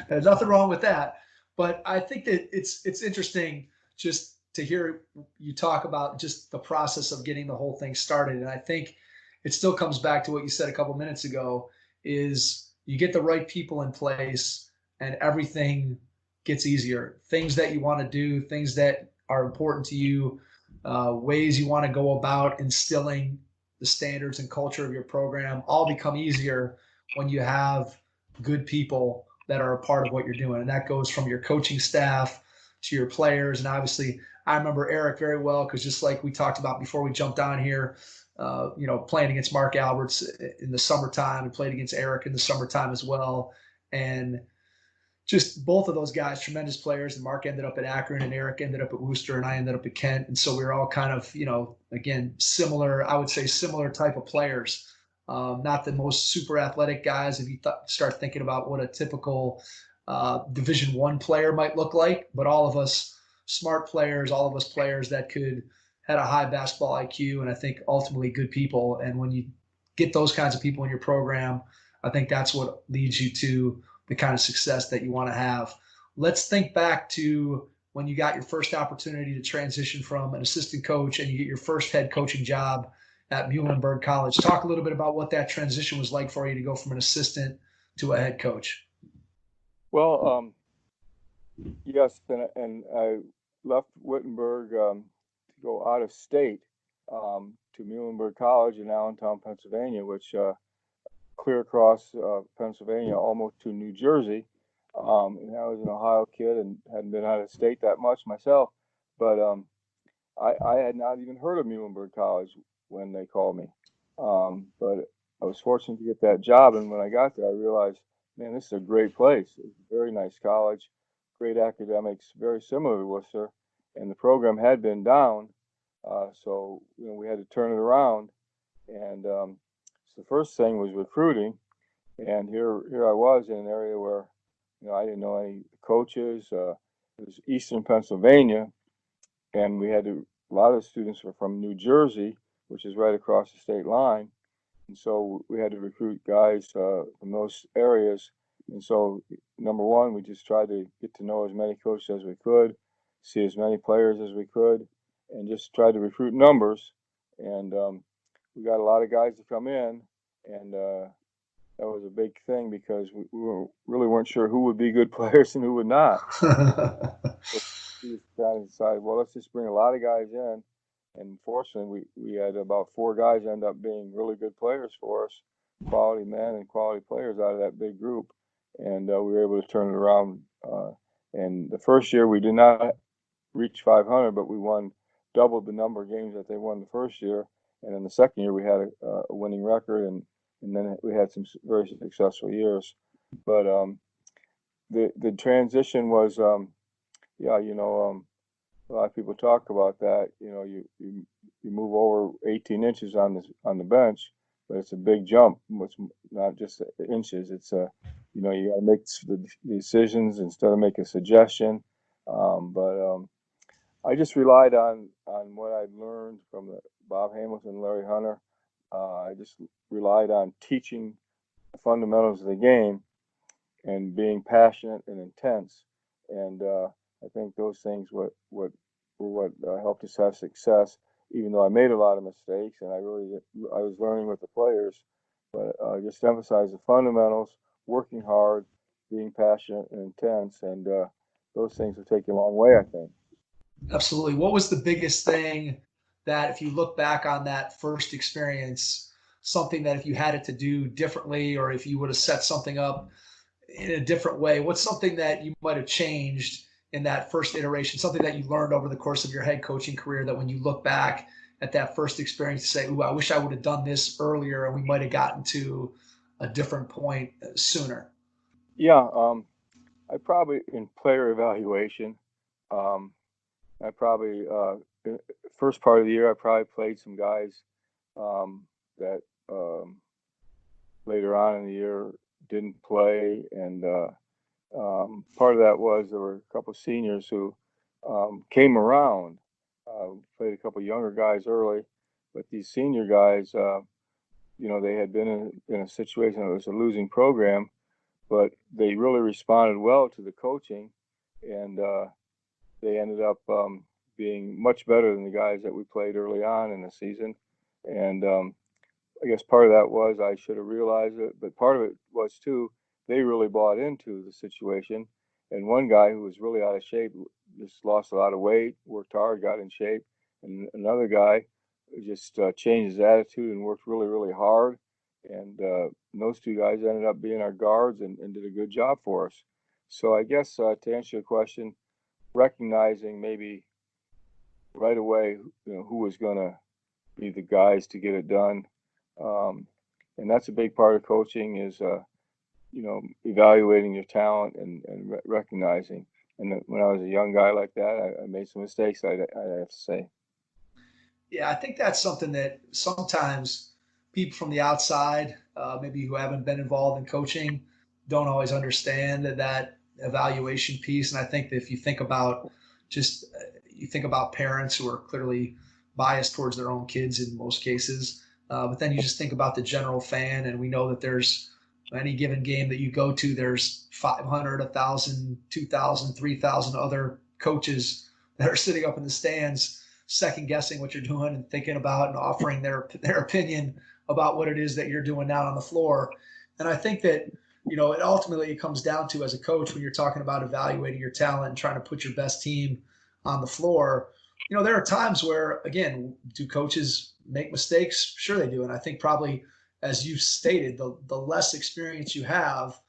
There's nothing wrong with that, but I think that it's interesting just to hear you talk about just the process of getting the whole thing started. And I think it still comes back to what you said a couple minutes ago, is you get the right people in place and everything gets easier. Things that you want to do, things that are important to you, ways you want to go about instilling the standards and culture of your program all become easier when you have good people that are a part of what you're doing. And that goes from your coaching staff to your players. And obviously I remember Eric very well, because just like we talked about before we jumped on here, playing against Mark Alberts in the summertime, and played against Eric in the summertime as well. And just both of those guys, tremendous players. And Mark ended up at Akron, and Eric ended up at Wooster, and I ended up at Kent. And so we were all kind of, again, similar type of players. Not the most super athletic guys if you start thinking about what a typical Division I player might look like, but all of us smart players, all of us players that had a high basketball IQ, and I think ultimately good people. And when you get those kinds of people in your program, I think that's what leads you to the kind of success that you want to have. Let's think back to when you got your first opportunity to transition from an assistant coach and you get your first head coaching job at Muhlenberg College. Talk a little bit about what that transition was like for you to go from an assistant to a head coach. Well, yes, and I left Wittenberg to go out of state to Muhlenberg College in Allentown, Pennsylvania, which clear across Pennsylvania almost to New Jersey. And I was an Ohio kid and hadn't been out of state that much myself, but I had not even heard of Muhlenberg College when they called me. But I was fortunate to get that job, and when I got there, I realized, man, this is a great place. It's a very nice college, great academics, very similar to Worcester, and the program had been down, so we had to turn it around. And so the first thing was recruiting, and here I was in an area where I didn't know any coaches. It was Eastern Pennsylvania, and a lot of the students were from New Jersey, which is right across the state line. And so we had to recruit guys from those areas. And so, number one, we just tried to get to know as many coaches as we could, see as many players as we could, and just try to recruit numbers. And we got a lot of guys to come in, and that was a big thing because really weren't sure who would be good players and who would not. So we just kind of decided, well, let's just bring a lot of guys in. And fortunately, we had about 4 guys end up being really good players for us, quality men and quality players out of that big group. And we were able to turn it around. And the first year, we did not reach 500, but we won doubled the number of games that they won the first year. And in the second year, we had a winning record, and then we had some very successful years. But the transition was, a lot of people talk about that. You move over 18 inches on the bench, but it's a big jump. It's not just inches. It's you got to make the decisions instead of make a suggestion. But I just relied on what I'd learned from Bob Hamilton and Larry Hunter. I just relied on teaching the fundamentals of the game and being passionate and intense. And I think those things were what helped us have success. Even though I made a lot of mistakes, and I was learning with the players, but just emphasize the fundamentals, working hard, being passionate and intense, and those things have taken a long way, I think. Absolutely. What was the biggest thing that, if you look back on that first experience, something that if you had it to do differently, or if you would have set something up in a different way, what's something that you might have changed in that first iteration, something that you learned over the course of your head coaching career that when you look back at that first experience, you say, ooh, I wish I would have done this earlier and we might have gotten to a different point sooner? Yeah, I probably, in player evaluation, I probably, first part of the year, I probably played some guys that later on in the year didn't play. And part of that was there were a couple of seniors who came around, played a couple of younger guys early, but these senior guys, they had been in a situation that was a losing program, but they really responded well to the coaching, and they ended up being much better than the guys that we played early on in the season. And I guess part of that was I should have realized it, but part of it was too, they really bought into the situation. And one guy who was really out of shape just lost a lot of weight, worked hard, got in shape. And another guy just changed his attitude and worked really, really hard. And those 2 guys ended up being our guards and did a good job for us. So I guess to answer your question, recognizing maybe right away, who was going to be the guys to get it done. And that's a big part of coaching is, evaluating your talent and recognizing. And when I was a young guy like that, I made some mistakes, I have to say. Yeah, I think that's something that sometimes people from the outside, maybe who haven't been involved in coaching, don't always understand that evaluation piece. And I think that if you think about you think about parents who are clearly biased towards their own kids in most cases, but then you just think about the general fan, and we know that there's any given game that you go to, there's 500, 1,000, 2,000, 3,000 other coaches that are sitting up in the stands second guessing what you're doing and thinking about and offering their opinion about what it is that you're doing down on the floor. And I think that, it ultimately comes down to, as a coach, when you're talking about evaluating your talent and trying to put your best team on the floor, there are times where, again, do coaches make mistakes? Sure they do. And I think probably, as you've stated, the less experience you have,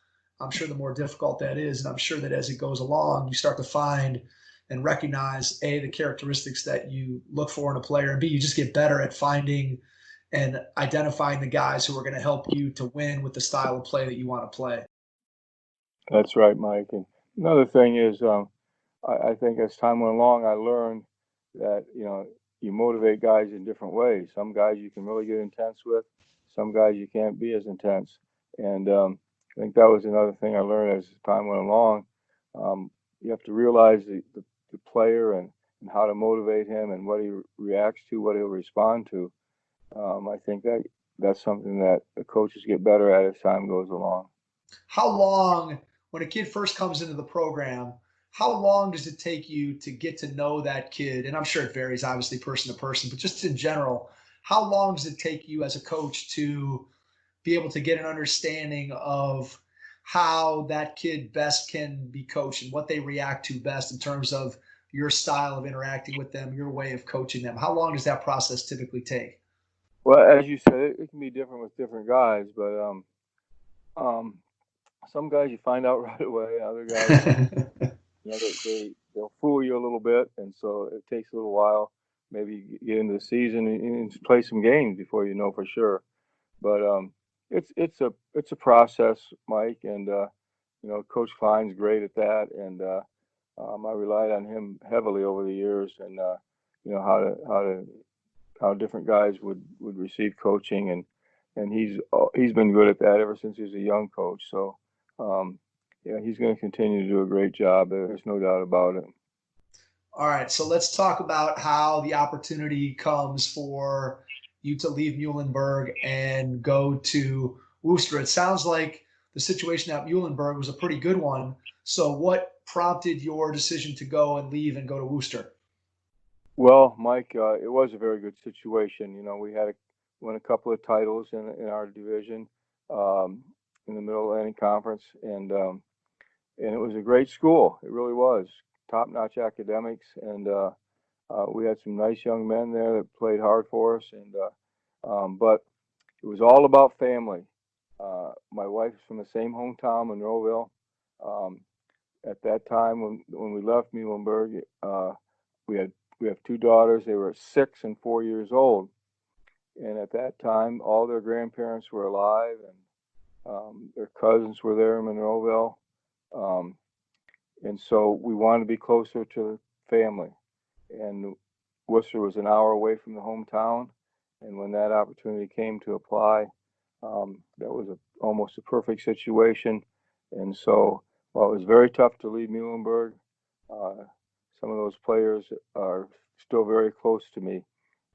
I'm sure the more difficult that is. And I'm sure that as it goes along, you start to find and recognize A, the characteristics that you look for in a player, and B, you just get better at finding and identifying the guys who are going to help you to win with the style of play that you want to play. That's right, Mike. And another thing is, I think as time went along, I learned that, you motivate guys in different ways. Some guys you can really get intense with, some guys you can't be as intense. And I think that was another thing I learned as time went along. You have to realize the player and how to motivate him and what he reacts to, what he'll respond to. I think that's something that the coaches get better at as time goes along. How long, when a kid first comes into the program, how long does it take you to get to know that kid? And I'm sure it varies, obviously, person to person, but just in general, how long does it take you as a coach to be able to get an understanding of how that kid best can be coached and what they react to best in terms of your style of interacting with them, your way of coaching them? How long does that process typically take? Well, as you said, it can be different with different guys, but some guys you find out right away. Other guys, they'll fool you a little bit, and so it takes a little while. Maybe you get into the season and play some games before you know for sure. But it's a process, Mike, and Coach Klein's great at that, and I relied on him heavily over the years, and how different guys would receive coaching, and he's been good at that ever since he was a young coach. So yeah, he's going to continue to do a great job. There's no doubt about it. All right, so let's talk about how the opportunity comes for you to leave Muhlenberg and go to Wooster. It sounds like the situation at Muhlenberg was a pretty good one. So what prompted your decision to go and leave and go to Wooster? Well, Mike, it was a very good situation. We had won a couple of titles in our division in the Middle Atlantic Conference, and it was a great school. It really was top-notch academics, and we had some nice young men there that played hard for us. And but it was all about family. My wife's from the same hometown, Monroeville. At that time, when we left Muhlenberg, we have two daughters. They were 6 and 4 years old, and at that time, all their grandparents were alive, and their cousins were there in Monroeville. And so we wanted to be closer to family. And Worcester was an hour away from the hometown. And when that opportunity came to apply, that was almost a perfect situation. And so, while it was very tough to leave Muhlenberg, some of those players are still very close to me.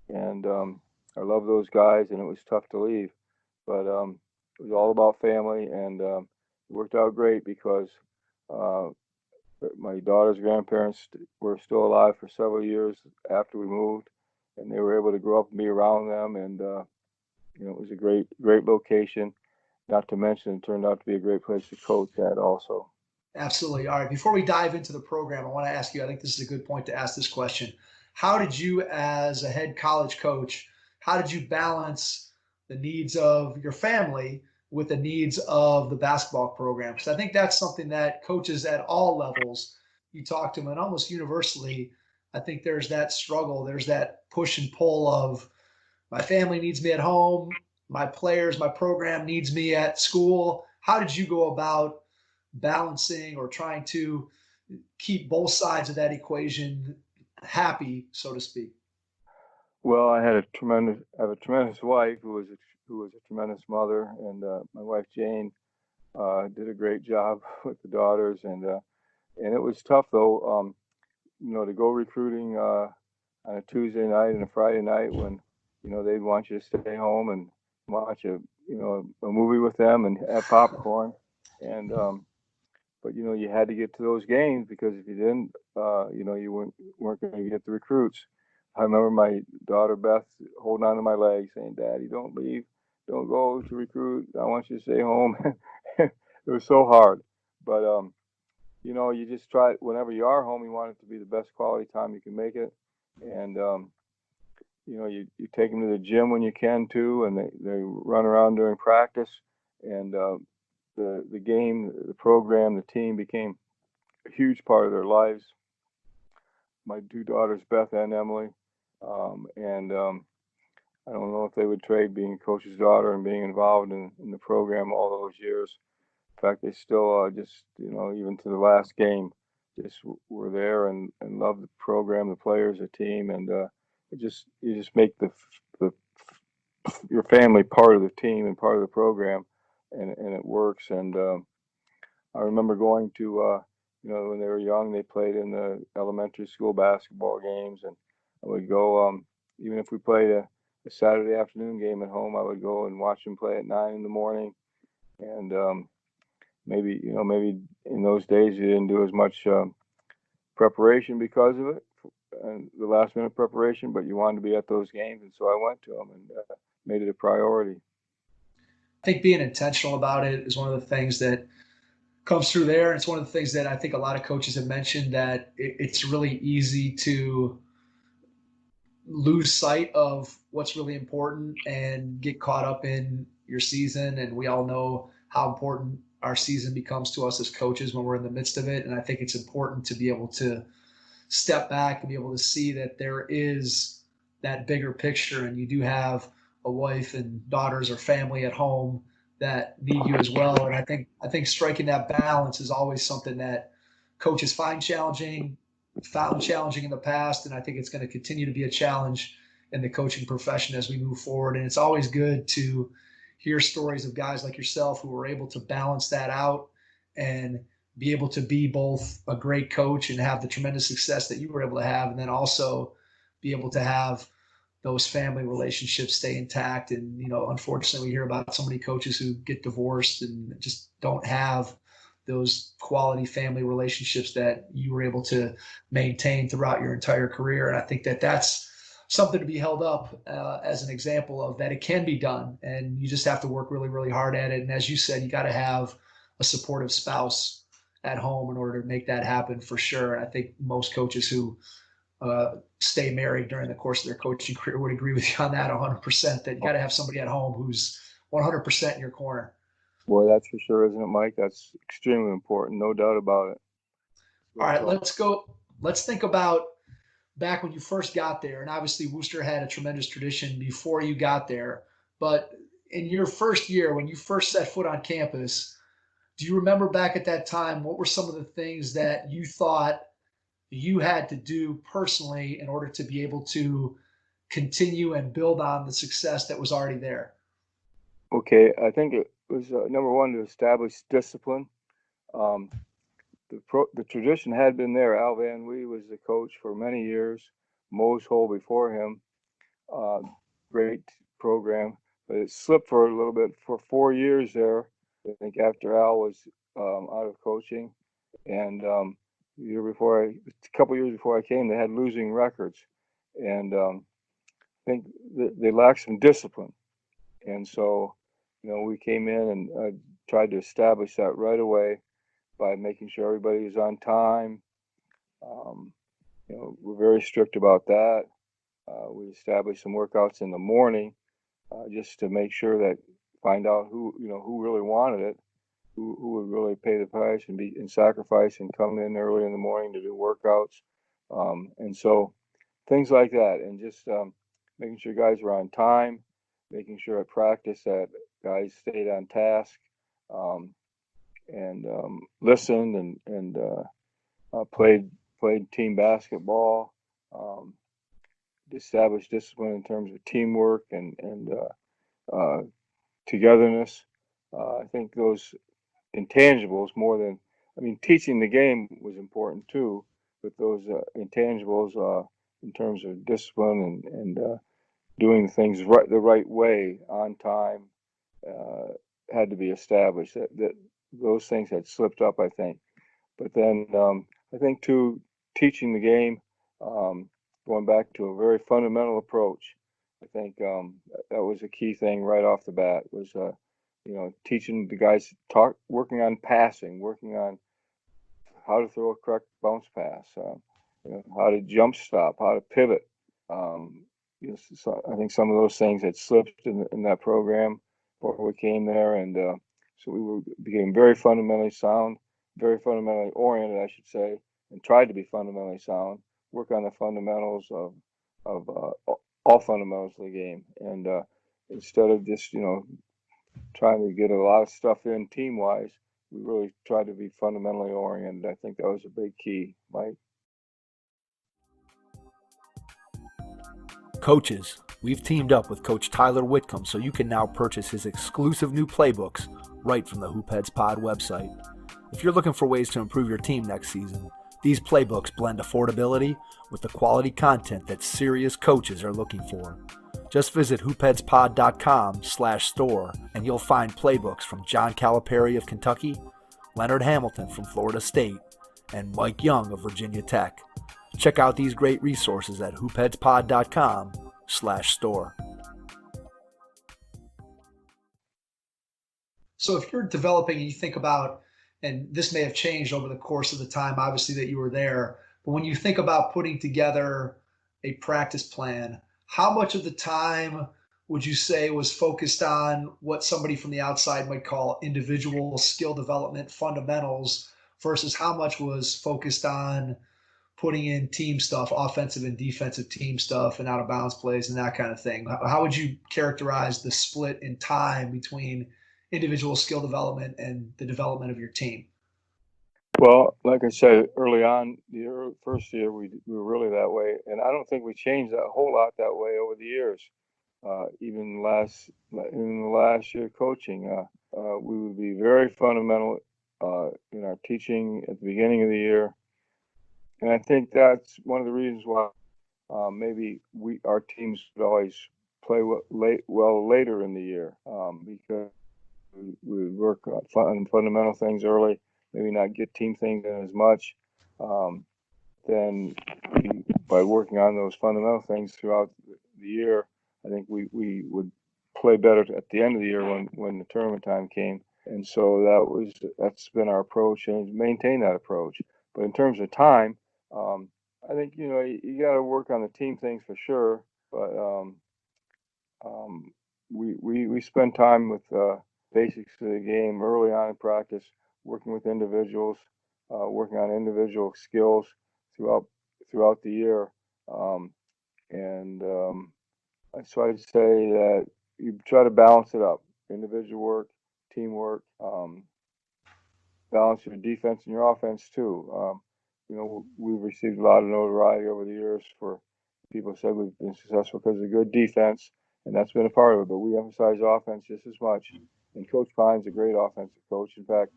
And I love those guys, and it was tough to leave. But it was all about family, and it worked out great because my daughter's grandparents were still alive for several years after we moved, and they were able to grow up and be around them. And it was a great location. Not to mention, it turned out to be a great place to coach at also. Absolutely. All right. Before we dive into the program, I want to ask you, I think this is a good point to ask this question. How did you, as a head college coach, how did you balance the needs of your family with the needs of the basketball program? Because I think that's something that coaches at all levels, you talk to them, and almost universally, I think there's that struggle. There's that push and pull of my family needs me at home, my players, my program needs me at school. How did you go about balancing or trying to keep both sides of that equation happy, so to speak? Well, I have a tremendous wife who was a tremendous mother, and my wife Jane did a great job with the daughters, and it was tough though, to go recruiting on a Tuesday night and a Friday night when they'd want you to stay home and watch a movie with them and have popcorn, and but you had to get to those games because if you didn't, you weren't going to get the recruits. I remember my daughter Beth holding on to my leg, saying, "Daddy, don't leave, don't go to recruit. I want you to stay home." It was so hard, but you just try. Whenever you are home, you want it to be the best quality time you can make it, and you take them to the gym when you can too, and they run around during practice, and the game, the program, the team became a huge part of their lives. my two daughters, Beth and Emily, and I don't know if they would trade being a coach's daughter and being involved in the program all those years. In fact, they still just, even to the last game, just were there and loved the program, the players, the team, and you just make the your family part of the team and part of the program, and it works. And I remember going to, when they were young, they played in the elementary school basketball games, and I would go, even if we played a Saturday afternoon game at home, I would go and watch them play at 9 in the morning. And maybe in those days you didn't do as much preparation because of it, and the last minute preparation, but you wanted to be at those games, and so I went to them and made it a priority. I think being intentional about it is one of the things that comes through there. And it's one of the things that I think a lot of coaches have mentioned, that it's really easy to lose sight of what's really important and get caught up in your season. And we all know how important our season becomes to us as coaches when we're in the midst of it. And I think it's important to be able to step back and be able to see that there is that bigger picture, and you do have a wife and daughters or family at home that need you as well. And I think striking that balance is always something that coaches found challenging in the past, and I think it's going to continue to be a challenge in the coaching profession as we move forward. And it's always good to hear stories of guys like yourself who were able to balance that out and be able to be both a great coach and have the tremendous success that you were able to have, and then also be able to have those family relationships stay intact. And, unfortunately, we hear about so many coaches who get divorced and just don't have those quality family relationships that you were able to maintain throughout your entire career. And I think that that's something to be held up as an example of that it can be done, and you just have to work really, really hard at it. And as you said, you got to have a supportive spouse at home in order to make that happen, for sure. And I think most coaches who stay married during the course of their coaching career would agree with you on that 100%, that you got to have somebody at home who's 100% in your corner. Boy, that's for sure, isn't it, Mike? That's extremely important, no doubt about it. All right, let's think about back when you first got there. And obviously Wooster had a tremendous tradition before you got there, but in your first year, when you first set foot on campus, do you remember back at that time, what were some of the things that you thought you had to do personally in order to be able to continue and build on the success that was already there? Okay, I think it was number one, to establish discipline. The tradition had been there. Al Van Wee was the coach for many years. Mose Hole before him, great program, but it slipped for a little bit for 4 years there. I think after Al was out of coaching, and a couple years before I came, they had losing records, and I think they lacked some discipline. And so, we came in and tried to establish that right away by making sure everybody was on time. We're very strict about that. We established some workouts in the morning just to make sure that find out who really wanted it, who would really pay the price and sacrifice and come in early in the morning to do workouts. And so things like that, and just making sure guys were on time, making sure at practice that guys stayed on task, and listened and played team basketball, established discipline in terms of teamwork and togetherness. I think those intangibles, teaching the game was important too, but those intangibles in terms of discipline and doing things the right way on time had to be established. That those things had slipped up, I think. But then I think too, teaching the game, going back to a very fundamental approach. I think that was a key thing right off the bat, was teaching the guys, working on passing, working on how to throw a correct bounce pass, how to jump stop, how to pivot. So I think some of those things had slipped in that program before we came there, and so we became very fundamentally sound, very fundamentally oriented, I should say, and tried to be fundamentally sound work on the fundamentals of all fundamentals of the game, and instead of just trying to get a lot of stuff in team wise, we really tried to be fundamentally oriented. I think that was a big key, Mike. Coaches, we've teamed up with Coach Tyler Whitcomb so you can now purchase his exclusive new playbooks right from the Hoopheads Pod website. If you're looking for ways to improve your team next season, these playbooks blend affordability with the quality content that serious coaches are looking for. Just visit hoopheadspod.com/store and you'll find playbooks from John Calipari of Kentucky, Leonard Hamilton from Florida State, and Mike Young of Virginia Tech. Check out these great resources at hoopheadspod.com/store. So if you're developing and you think about, and this may have changed over the course of the time, obviously, that you were there, but when you think about putting together a practice plan, how much of the time would you say was focused on what somebody from the outside might call individual skill development fundamentals versus how much was focused on putting in team stuff, offensive and defensive team stuff and out of bounds plays and that kind of thing? How would you characterize the split in time between individual skill development and the development of your team? Well, like I said, early on, first year, we were really that way. And I don't think we changed that a whole lot that way over the years. Even in the last year coaching, we would be very fundamental in our teaching at the beginning of the year. And I think that's one of the reasons why maybe our teams would always play well later in the year, because we would work on fundamental things early, maybe not get team things in as much. Then by working on those fundamental things throughout the year, I think we would play better at the end of the year when the tournament time came. And so that's been our approach, and maintain that approach. But in terms of time, I think you got to work on the team things for sure. But we spend time with basics of the game early on in practice, working with individuals, working on individual skills throughout the year. So I'd say that you try to balance it up: individual work, teamwork, balance your defense and your offense too. We've received a lot of notoriety over the years for people said we've been successful because of good defense, and that's been a part of it. But we emphasize offense just as much. And Coach Pine's a great offensive coach. In fact,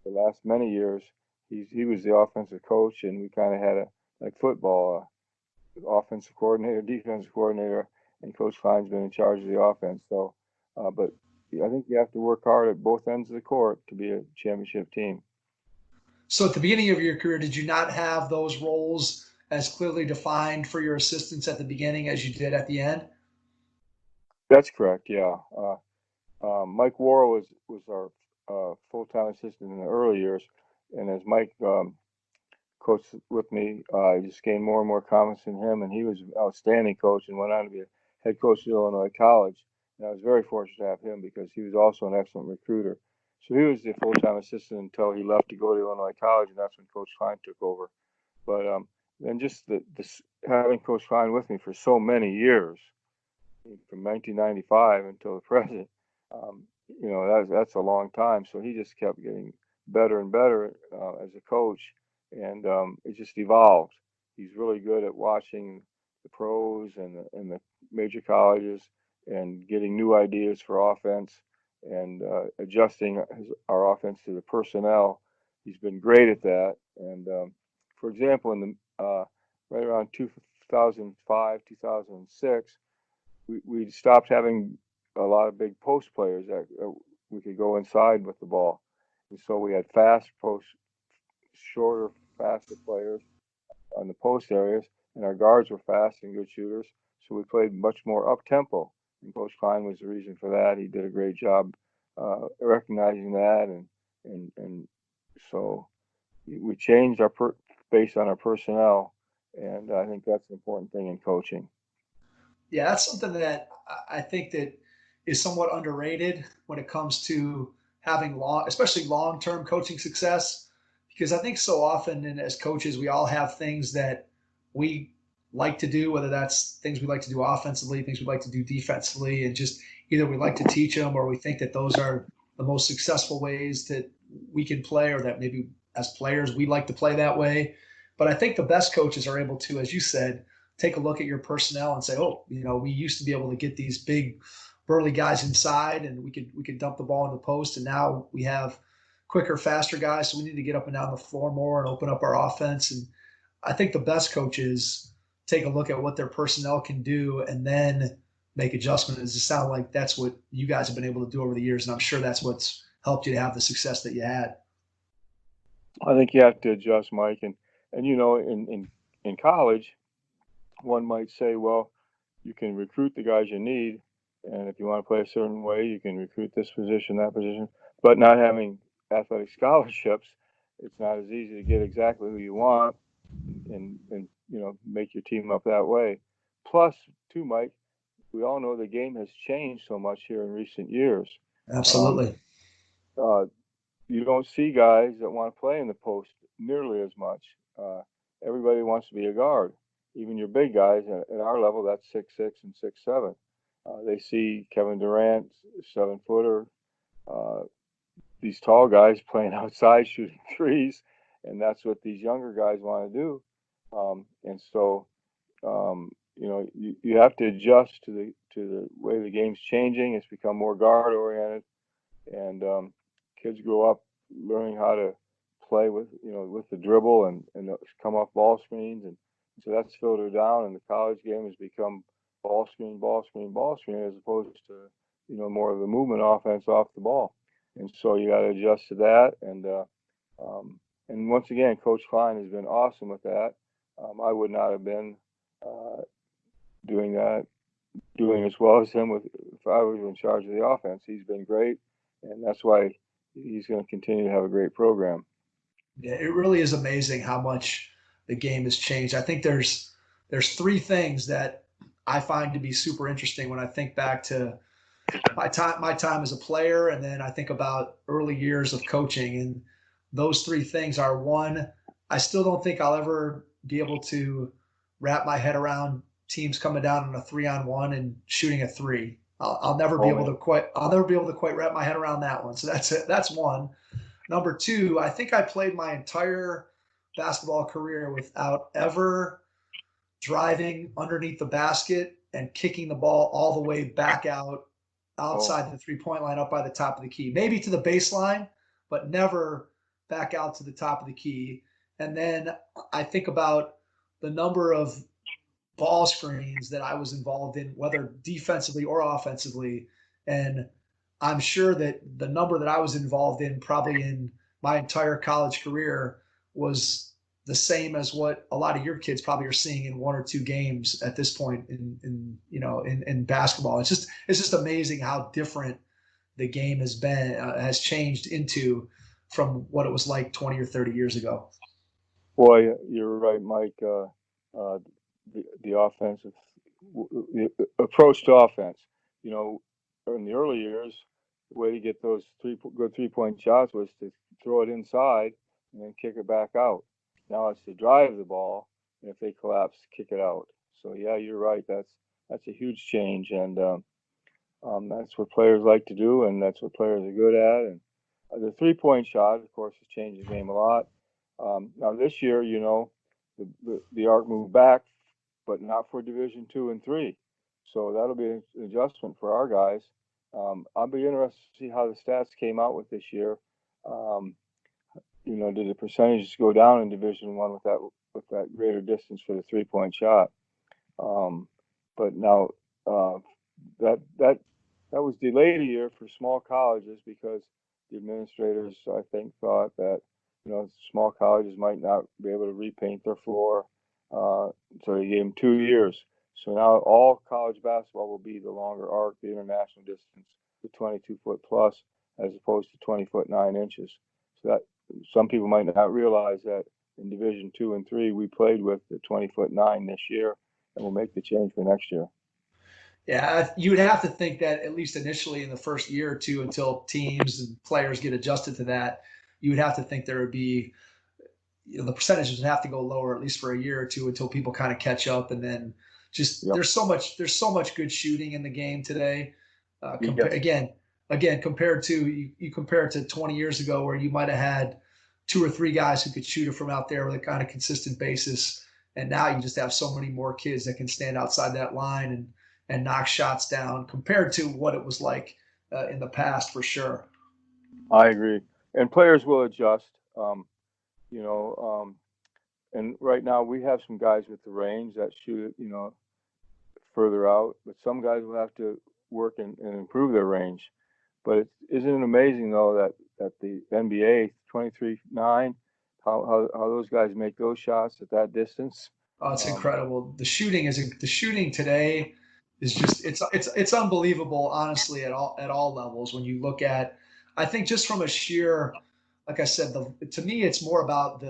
the last many years, he was the offensive coach, and we kind of had like football, offensive coordinator, defensive coordinator, and Coach Pine's been in charge of the offense. So, but I think you have to work hard at both ends of the court to be a championship team. So at the beginning of your career, did you not have those roles as clearly defined for your assistants at the beginning as you did at the end? That's correct, yeah. Mike Worrell was our full-time assistant in the early years, and as Mike coached with me, I just gained more and more confidence in him, and he was an outstanding coach and went on to be a head coach at Illinois College. And I was very fortunate to have him because he was also an excellent recruiter. So he was the full-time assistant until he left to go to Illinois College, and that's when Coach Klein took over. But then just having Coach Klein with me for so many years, from 1995 until the present, that's a long time. So he just kept getting better and better as a coach, and it just evolved. He's really good at watching the pros and the major colleges and getting new ideas for offense and adjusting our offense to the personnel. He's been great at that. And for example, in the right around 2005, 2006, we stopped having a lot of big post players that we could go inside with the ball. And so we had shorter, faster players on the post areas, and our guards were fast and good shooters. So we played much more up-tempo. And Coach Klein was the reason for that. He did a great job recognizing that. And so we changed based on our personnel. And I think that's an important thing in coaching. Yeah, that's something that I think that is somewhat underrated when it comes to having especially long-term coaching success, because I think so often, and as coaches, we all have things that we like to do, whether that's things we like to do offensively, things we like to do defensively, and just either we like to teach them or we think that those are the most successful ways that we can play, or that maybe as players we like to play that way. But I think the best coaches are able to, as you said, take a look at your personnel and say, oh, we used to be able to get these big burly guys inside and we could dump the ball in the post, and now we have quicker, faster guys, so we need to get up and down the floor more and open up our offense. And I think the best coaches take a look at what their personnel can do and then make adjustments. It sounds like that's what you guys have been able to do over the years, and I'm sure that's what's helped you to have the success that you had. I think you have to adjust, Mike, and in college, one might say, well, you can recruit the guys you need, and if you want to play a certain way, you can recruit this position, that position. But not having athletic scholarships, it's not as easy to get exactly who you want and make your team up that way. Plus, too, Mike, we all know the game has changed so much here in recent years. Absolutely. You don't see guys that want to play in the post nearly as much. Everybody wants to be a guard. Even your big guys at our level, that's 6'6" and 6'7". They see Kevin Durant, 7-footer, these tall guys playing outside, shooting threes, and that's what these younger guys want to do. And so, you have to adjust to the way the game's changing. It's become more guard oriented, and kids grow up learning how to play with the dribble and come off ball screens, and so that's filtered down. And the college game has become ball screen, ball screen, ball screen, as opposed to more of the movement offense off the ball. And so you got to adjust to that. And once again, Coach Klein has been awesome with that. I would not have been doing as well as him if I was in charge of the offense. He's been great, and that's why he's going to continue to have a great program. Yeah, it really is amazing how much the game has changed. I think there's three things that I find to be super interesting when I think back to my time as a player, and then I think about early years of coaching. And those three things are: one, I still don't think I'll ever be able to wrap my head around teams coming down on a 3-on-1 and shooting a three. I'll never be able to quite wrap my head around that one. So that's it. That's one. Number two, I think I played my entire basketball career without ever driving underneath the basket and kicking the ball all the way back outside the three-point line up by the top of the key. Maybe to the baseline, but never back out to the top of the key. And then I think about the number of ball screens that I was involved in, whether defensively or offensively. And I'm sure that the number that I was involved in probably in my entire college career was the same as what a lot of your kids probably are seeing in one or two games at this point in basketball. It's just amazing how different the game has changed into from what it was like 20 or 30 years ago. Boy, you're right, Mike. The offensive the approach to offense. In the early years, the way to get those good 3-point shots was to throw it inside and then kick it back out. Now it's to drive the ball, and if they collapse, kick it out. So yeah, you're right. That's a huge change, and that's what players like to do, and that's what players are good at. And the 3-point shot, of course, has changed the game a lot. Now this year, the arc moved back, but not for Division II and III. So that'll be an adjustment for our guys. I'll be interested to see how the stats came out with this year. Did the percentages go down in Division I with that greater distance for the 3-point shot? But now that was delayed a year for small colleges because the administrators, I think, thought that small colleges might not be able to repaint their floor, so they gave them 2 years. So now all college basketball will be the longer arc, the international distance, the 22-foot plus, as opposed to 20-foot 9 inches. So that some people might not realize that in Division II and III, we played with the 20-foot 9 this year, and we'll make the change for next year. Yeah, you would have to think that at least initially in the first year or two, until teams and players get adjusted to that, you would have to think there would be the percentages would have to go lower at least for a year or two until people kind of catch up. And then just Yep. there's so much good shooting in the game today. Yes. Again, compared to you compare it to 20 years ago where you might have had two or three guys who could shoot it from out there with a kind of consistent basis. And now you just have so many more kids that can stand outside that line and knock shots down compared to what it was like in the past, for sure. I agree. And players will adjust. You know, and right now we have some guys with the range that shoot it, further out, but some guys will have to work and improve their range. But isn't it amazing though that the NBA 23-9, how those guys make those shots at that distance? Oh, it's Um, incredible. The shooting today is just it's unbelievable, honestly, at all levels. When you look at, I think just from a sheer, like I said, to me it's more about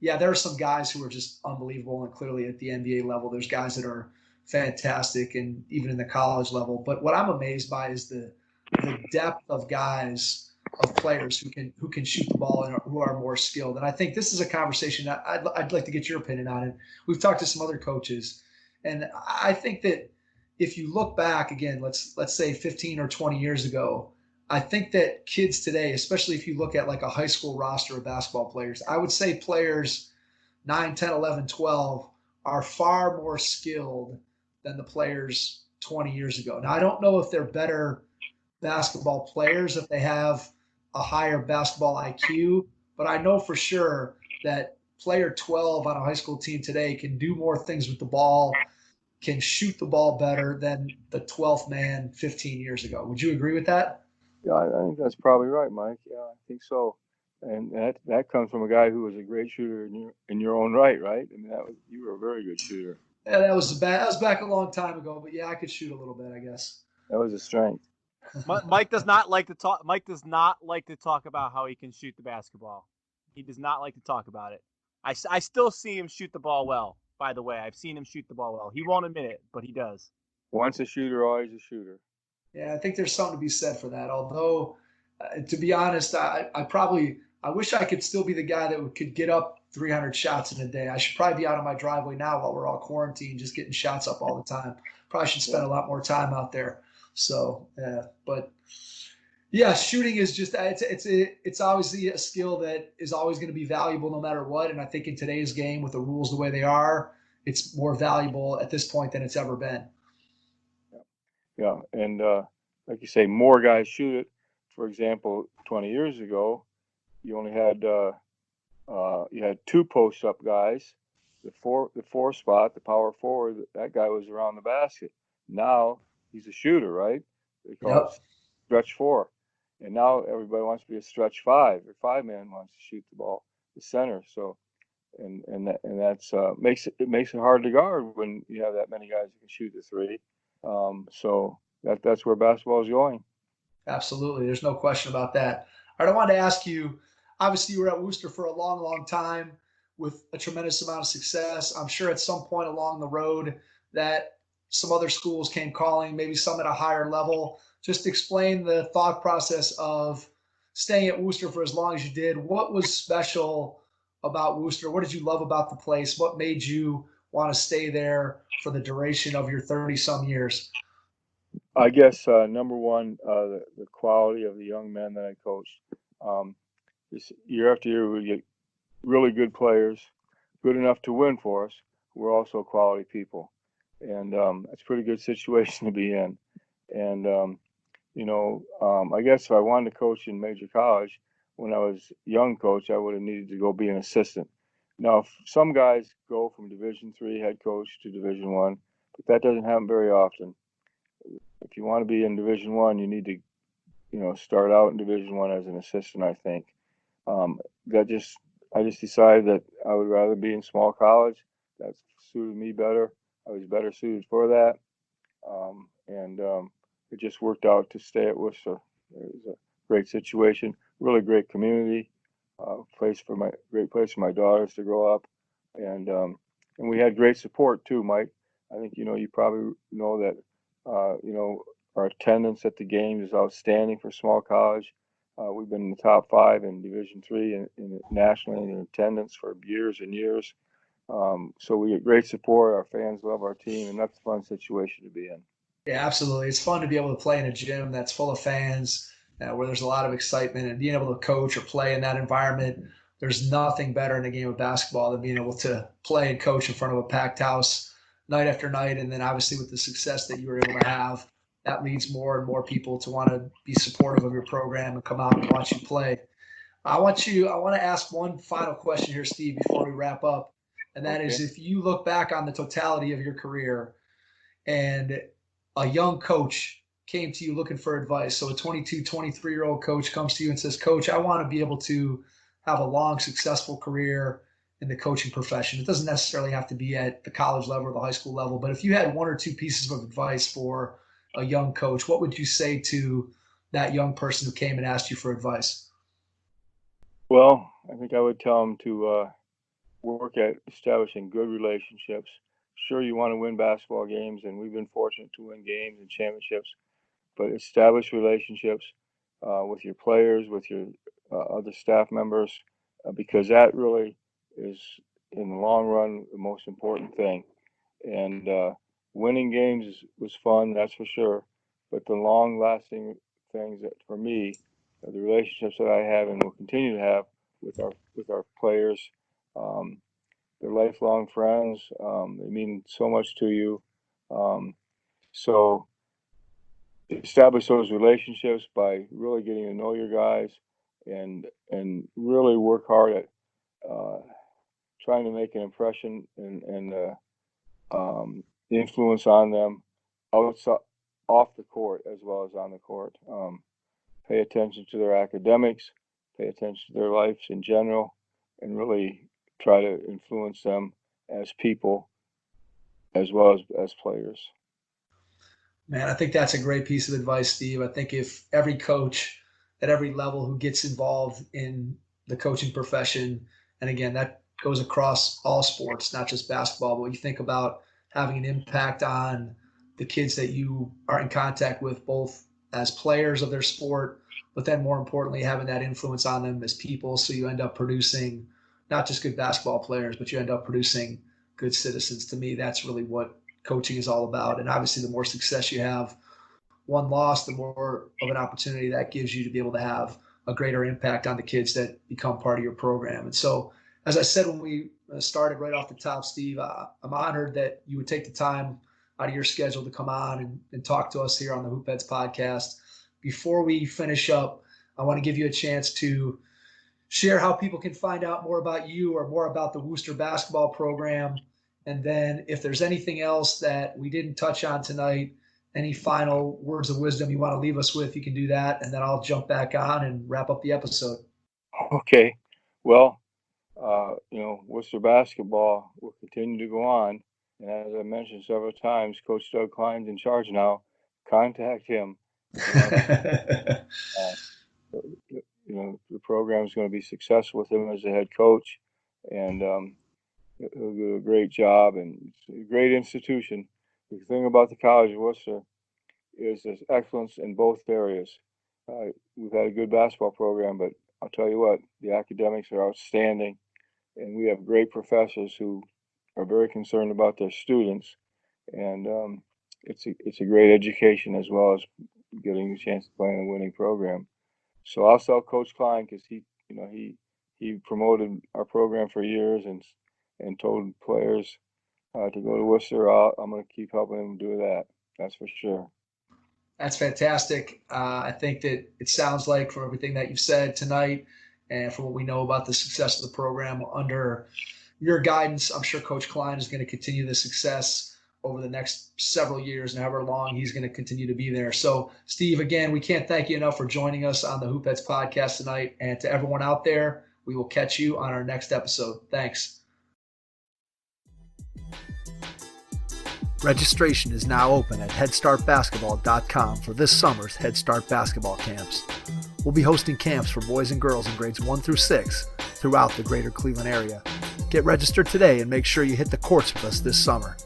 yeah, there are some guys who are just unbelievable, and clearly at the NBA level, there's guys that are fantastic, and even in the college level. But what I'm amazed by is the depth of guys, of players who can shoot the ball and who are more skilled. And I think this is a conversation that I'd like to get your opinion on it. We've talked to some other coaches, and I think that if you look back again, let's say 15 or 20 years ago, I think that kids today, especially if you look at like a high school roster of basketball players, I would say players 9, 10, 11, 12 are far more skilled than the players 20 years ago. Now, I don't know if they're better basketball players if they have a higher basketball IQ, but I know for sure that player 12 on a high school team today can do more things with the ball, can shoot the ball better than the 12th man 15 years ago. Would you agree with that? yeah, I think that's probably right, Mike. Yeah, I think so. And that comes from a guy who was a great shooter in your own right, right? I mean, you were a very good shooter. Yeah, that was back a long time ago, but yeah, I could shoot a little bit, I guess. That was a strength. Mike does not like to talk. Mike does not like to talk about how he can shoot the basketball. He does not like to talk about it. I still see him shoot the ball well. By the way, I've seen him shoot the ball well. He won't admit it, but he does. Once a shooter, always a shooter. Yeah, I think there's something to be said for that. Although, to be honest, I wish I could still be the guy that could get up 300 shots in a day. I should probably be out on my driveway now while we're all quarantined, just getting shots up all the time. Probably should spend a lot more time out there. So, but yeah, shooting is just it's obviously a skill that is always going to be valuable no matter what. And I think in today's game, with the rules the way they are, it's more valuable at this point than it's ever been. Yeah, and like you say, more guys shoot it. For example, 20 years ago, you only had you had two post-up guys. The four spot, the power forward, that guy was around the basket. Now he's a shooter, right? They call it stretch four, and now everybody wants to be a stretch five, or five man wants to shoot the ball, the center. So, that's makes it hard to guard when you have that many guys who can shoot the three. So that's where basketball is going. Absolutely. There's no question about that. All right, I wanted to ask you, obviously you were at Wooster for a long, long time with a tremendous amount of success. I'm sure at some point along the road that some other schools came calling, maybe some at a higher level. Just explain the thought process of staying at Wooster for as long as you did. What was special about Wooster? What did you love about the place? What made you want to stay there for the duration of your 30-some years? I guess number one, the quality of the young men that I coached. Just year after year, we get really good players, good enough to win for us. We're also quality people, and it's a pretty good situation to be in. And I guess if I wanted to coach in major college, when I was young coach, I would have needed to go be an assistant. Now, some guys go from Division III head coach to Division I, but that doesn't happen very often. If you want to be in Division I, you need to, start out in Division I as an assistant. I think I just decided that I would rather be in small college. That suited me better. I was better suited for that, and it just worked out to stay at Worcester. It was a great situation, really great community, great place for my daughters to grow up, and we had great support too, Mike. I think you probably know that our attendance at the games is outstanding for small college. We've been in the top 5 in Division III and nationally in attendance for years and years. So we get great support. Our fans love our team, and that's a fun situation to be in. Yeah, absolutely. It's fun to be able to play in a gym that's full of fans, where there's a lot of excitement, and being able to coach or play in that environment. There's nothing better in a game of basketball than being able to play and coach in front of a packed house night after night. And then obviously with the success that you were able to have, that leads more and more people to want to be supportive of your program and come out and watch you play. I want to ask one final question here, Steve, before we wrap up. And that is, if you look back on the totality of your career and a young coach came to you looking for advice. So a 22, 23-year-old coach comes to you and says, Coach, I want to be able to have a long, successful career in the coaching profession. It doesn't necessarily have to be at the college level or the high school level, but if you had 1 or 2 pieces of advice for a young coach, what would you say to that young person who came and asked you for advice? Well, I think I would tell them to work at establishing good relationships. Sure, you want to win basketball games, and we've been fortunate to win games and championships, but establish relationships with your players, with your other staff members, because that really is, in the long run, the most important thing. And winning games was fun, that's for sure, but the long-lasting things that, for me, are the relationships that I have and will continue to have with our players. They're lifelong friends. They mean so much to you. So establish those relationships by really getting to know your guys and really work hard at trying to make an impression and influence on them outside, off the court as well as on the court. Pay attention to their academics, pay attention to their lives in general, and really try to influence them as people as well as players. Man, I think that's a great piece of advice, Steve. I think if every coach at every level who gets involved in the coaching profession, and again, that goes across all sports, not just basketball, but when you think about having an impact on the kids that you are in contact with, both as players of their sport, but then more importantly, having that influence on them as people. So you end up producing not just good basketball players, but you end up producing good citizens. To me, that's really what coaching is all about. And obviously, the more success you have, one loss, the more of an opportunity that gives you to be able to have a greater impact on the kids that become part of your program. And so, as I said when we started right off the top, Steve, I'm honored that you would take the time out of your schedule to come on and talk to us here on the Hoopheads podcast. Before we finish up, I want to give you a chance to share how people can find out more about you or more about the Wooster basketball program. And then if there's anything else that we didn't touch on tonight, any final words of wisdom you want to leave us with, you can do that. And then I'll jump back on and wrap up the episode. Okay. Well, Worcester basketball will continue to go on. And as I mentioned several times, Coach Doug Klein's in charge now. Contact him. The program is going to be successful with him as the head coach, and he'll do a great job. And it's a great institution. The thing about the College of Wooster is there's excellence in both areas. We've had a good basketball program, but I'll tell you what, the academics are outstanding, and we have great professors who are very concerned about their students, and it's a great education as well as getting a chance to play in a winning program. So I'll sell Coach Klein because he promoted our program for years and told players to go to Worcester. I'm going to keep helping him do that. That's for sure. That's fantastic. I think that it sounds like from everything that you've said tonight and from what we know about the success of the program under your guidance, I'm sure Coach Klein is going to continue the success over the next several years and however long he's going to continue to be there. So, Steve, again, we can't thank you enough for joining us on the Hoopheads podcast tonight. And to everyone out there, we will catch you on our next episode. Thanks. Registration is now open at headstartbasketball.com for this summer's Head Start basketball camps. We'll be hosting camps for boys and girls in grades 1 through 6 throughout the greater Cleveland area. Get registered today and make sure you hit the courts with us this summer.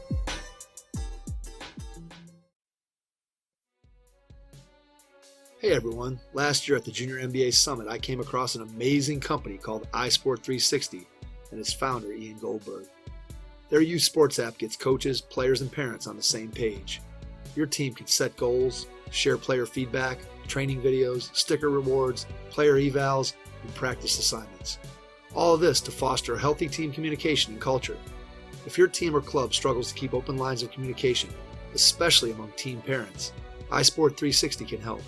Hey everyone, last year at the Junior NBA Summit, I came across an amazing company called iSport360 and its founder, Ian Goldberg. Their youth sports app gets coaches, players, and parents on the same page. Your team can set goals, share player feedback, training videos, sticker rewards, player evals, and practice assignments. All of this to foster a healthy team communication and culture. If your team or club struggles to keep open lines of communication, especially among teen parents, iSport360 can help.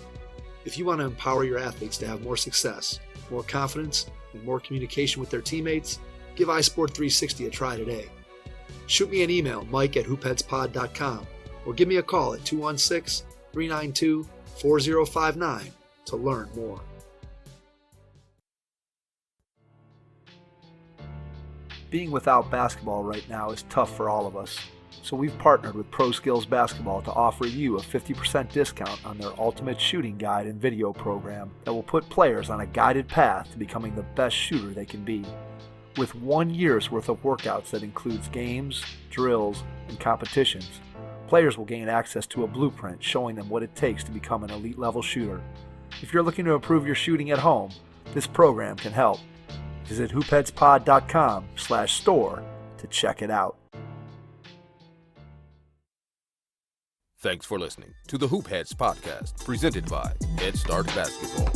If you want to empower your athletes to have more success, more confidence, and more communication with their teammates, give iSport360 a try today. Shoot me an email, mike@hoopheadspod.com, or give me a call at 216-392-4059 to learn more. Being without basketball right now is tough for all of us. So we've partnered with Pro Skills Basketball to offer you a 50% discount on their ultimate shooting guide and video program that will put players on a guided path to becoming the best shooter they can be. With 1 year's worth of workouts that includes games, drills, and competitions, players will gain access to a blueprint showing them what it takes to become an elite level shooter. If you're looking to improve your shooting at home, this program can help. Visit hoopheadspod.com/store to check it out. Thanks for listening to the Hoop Heads podcast, presented by Head Start Basketball.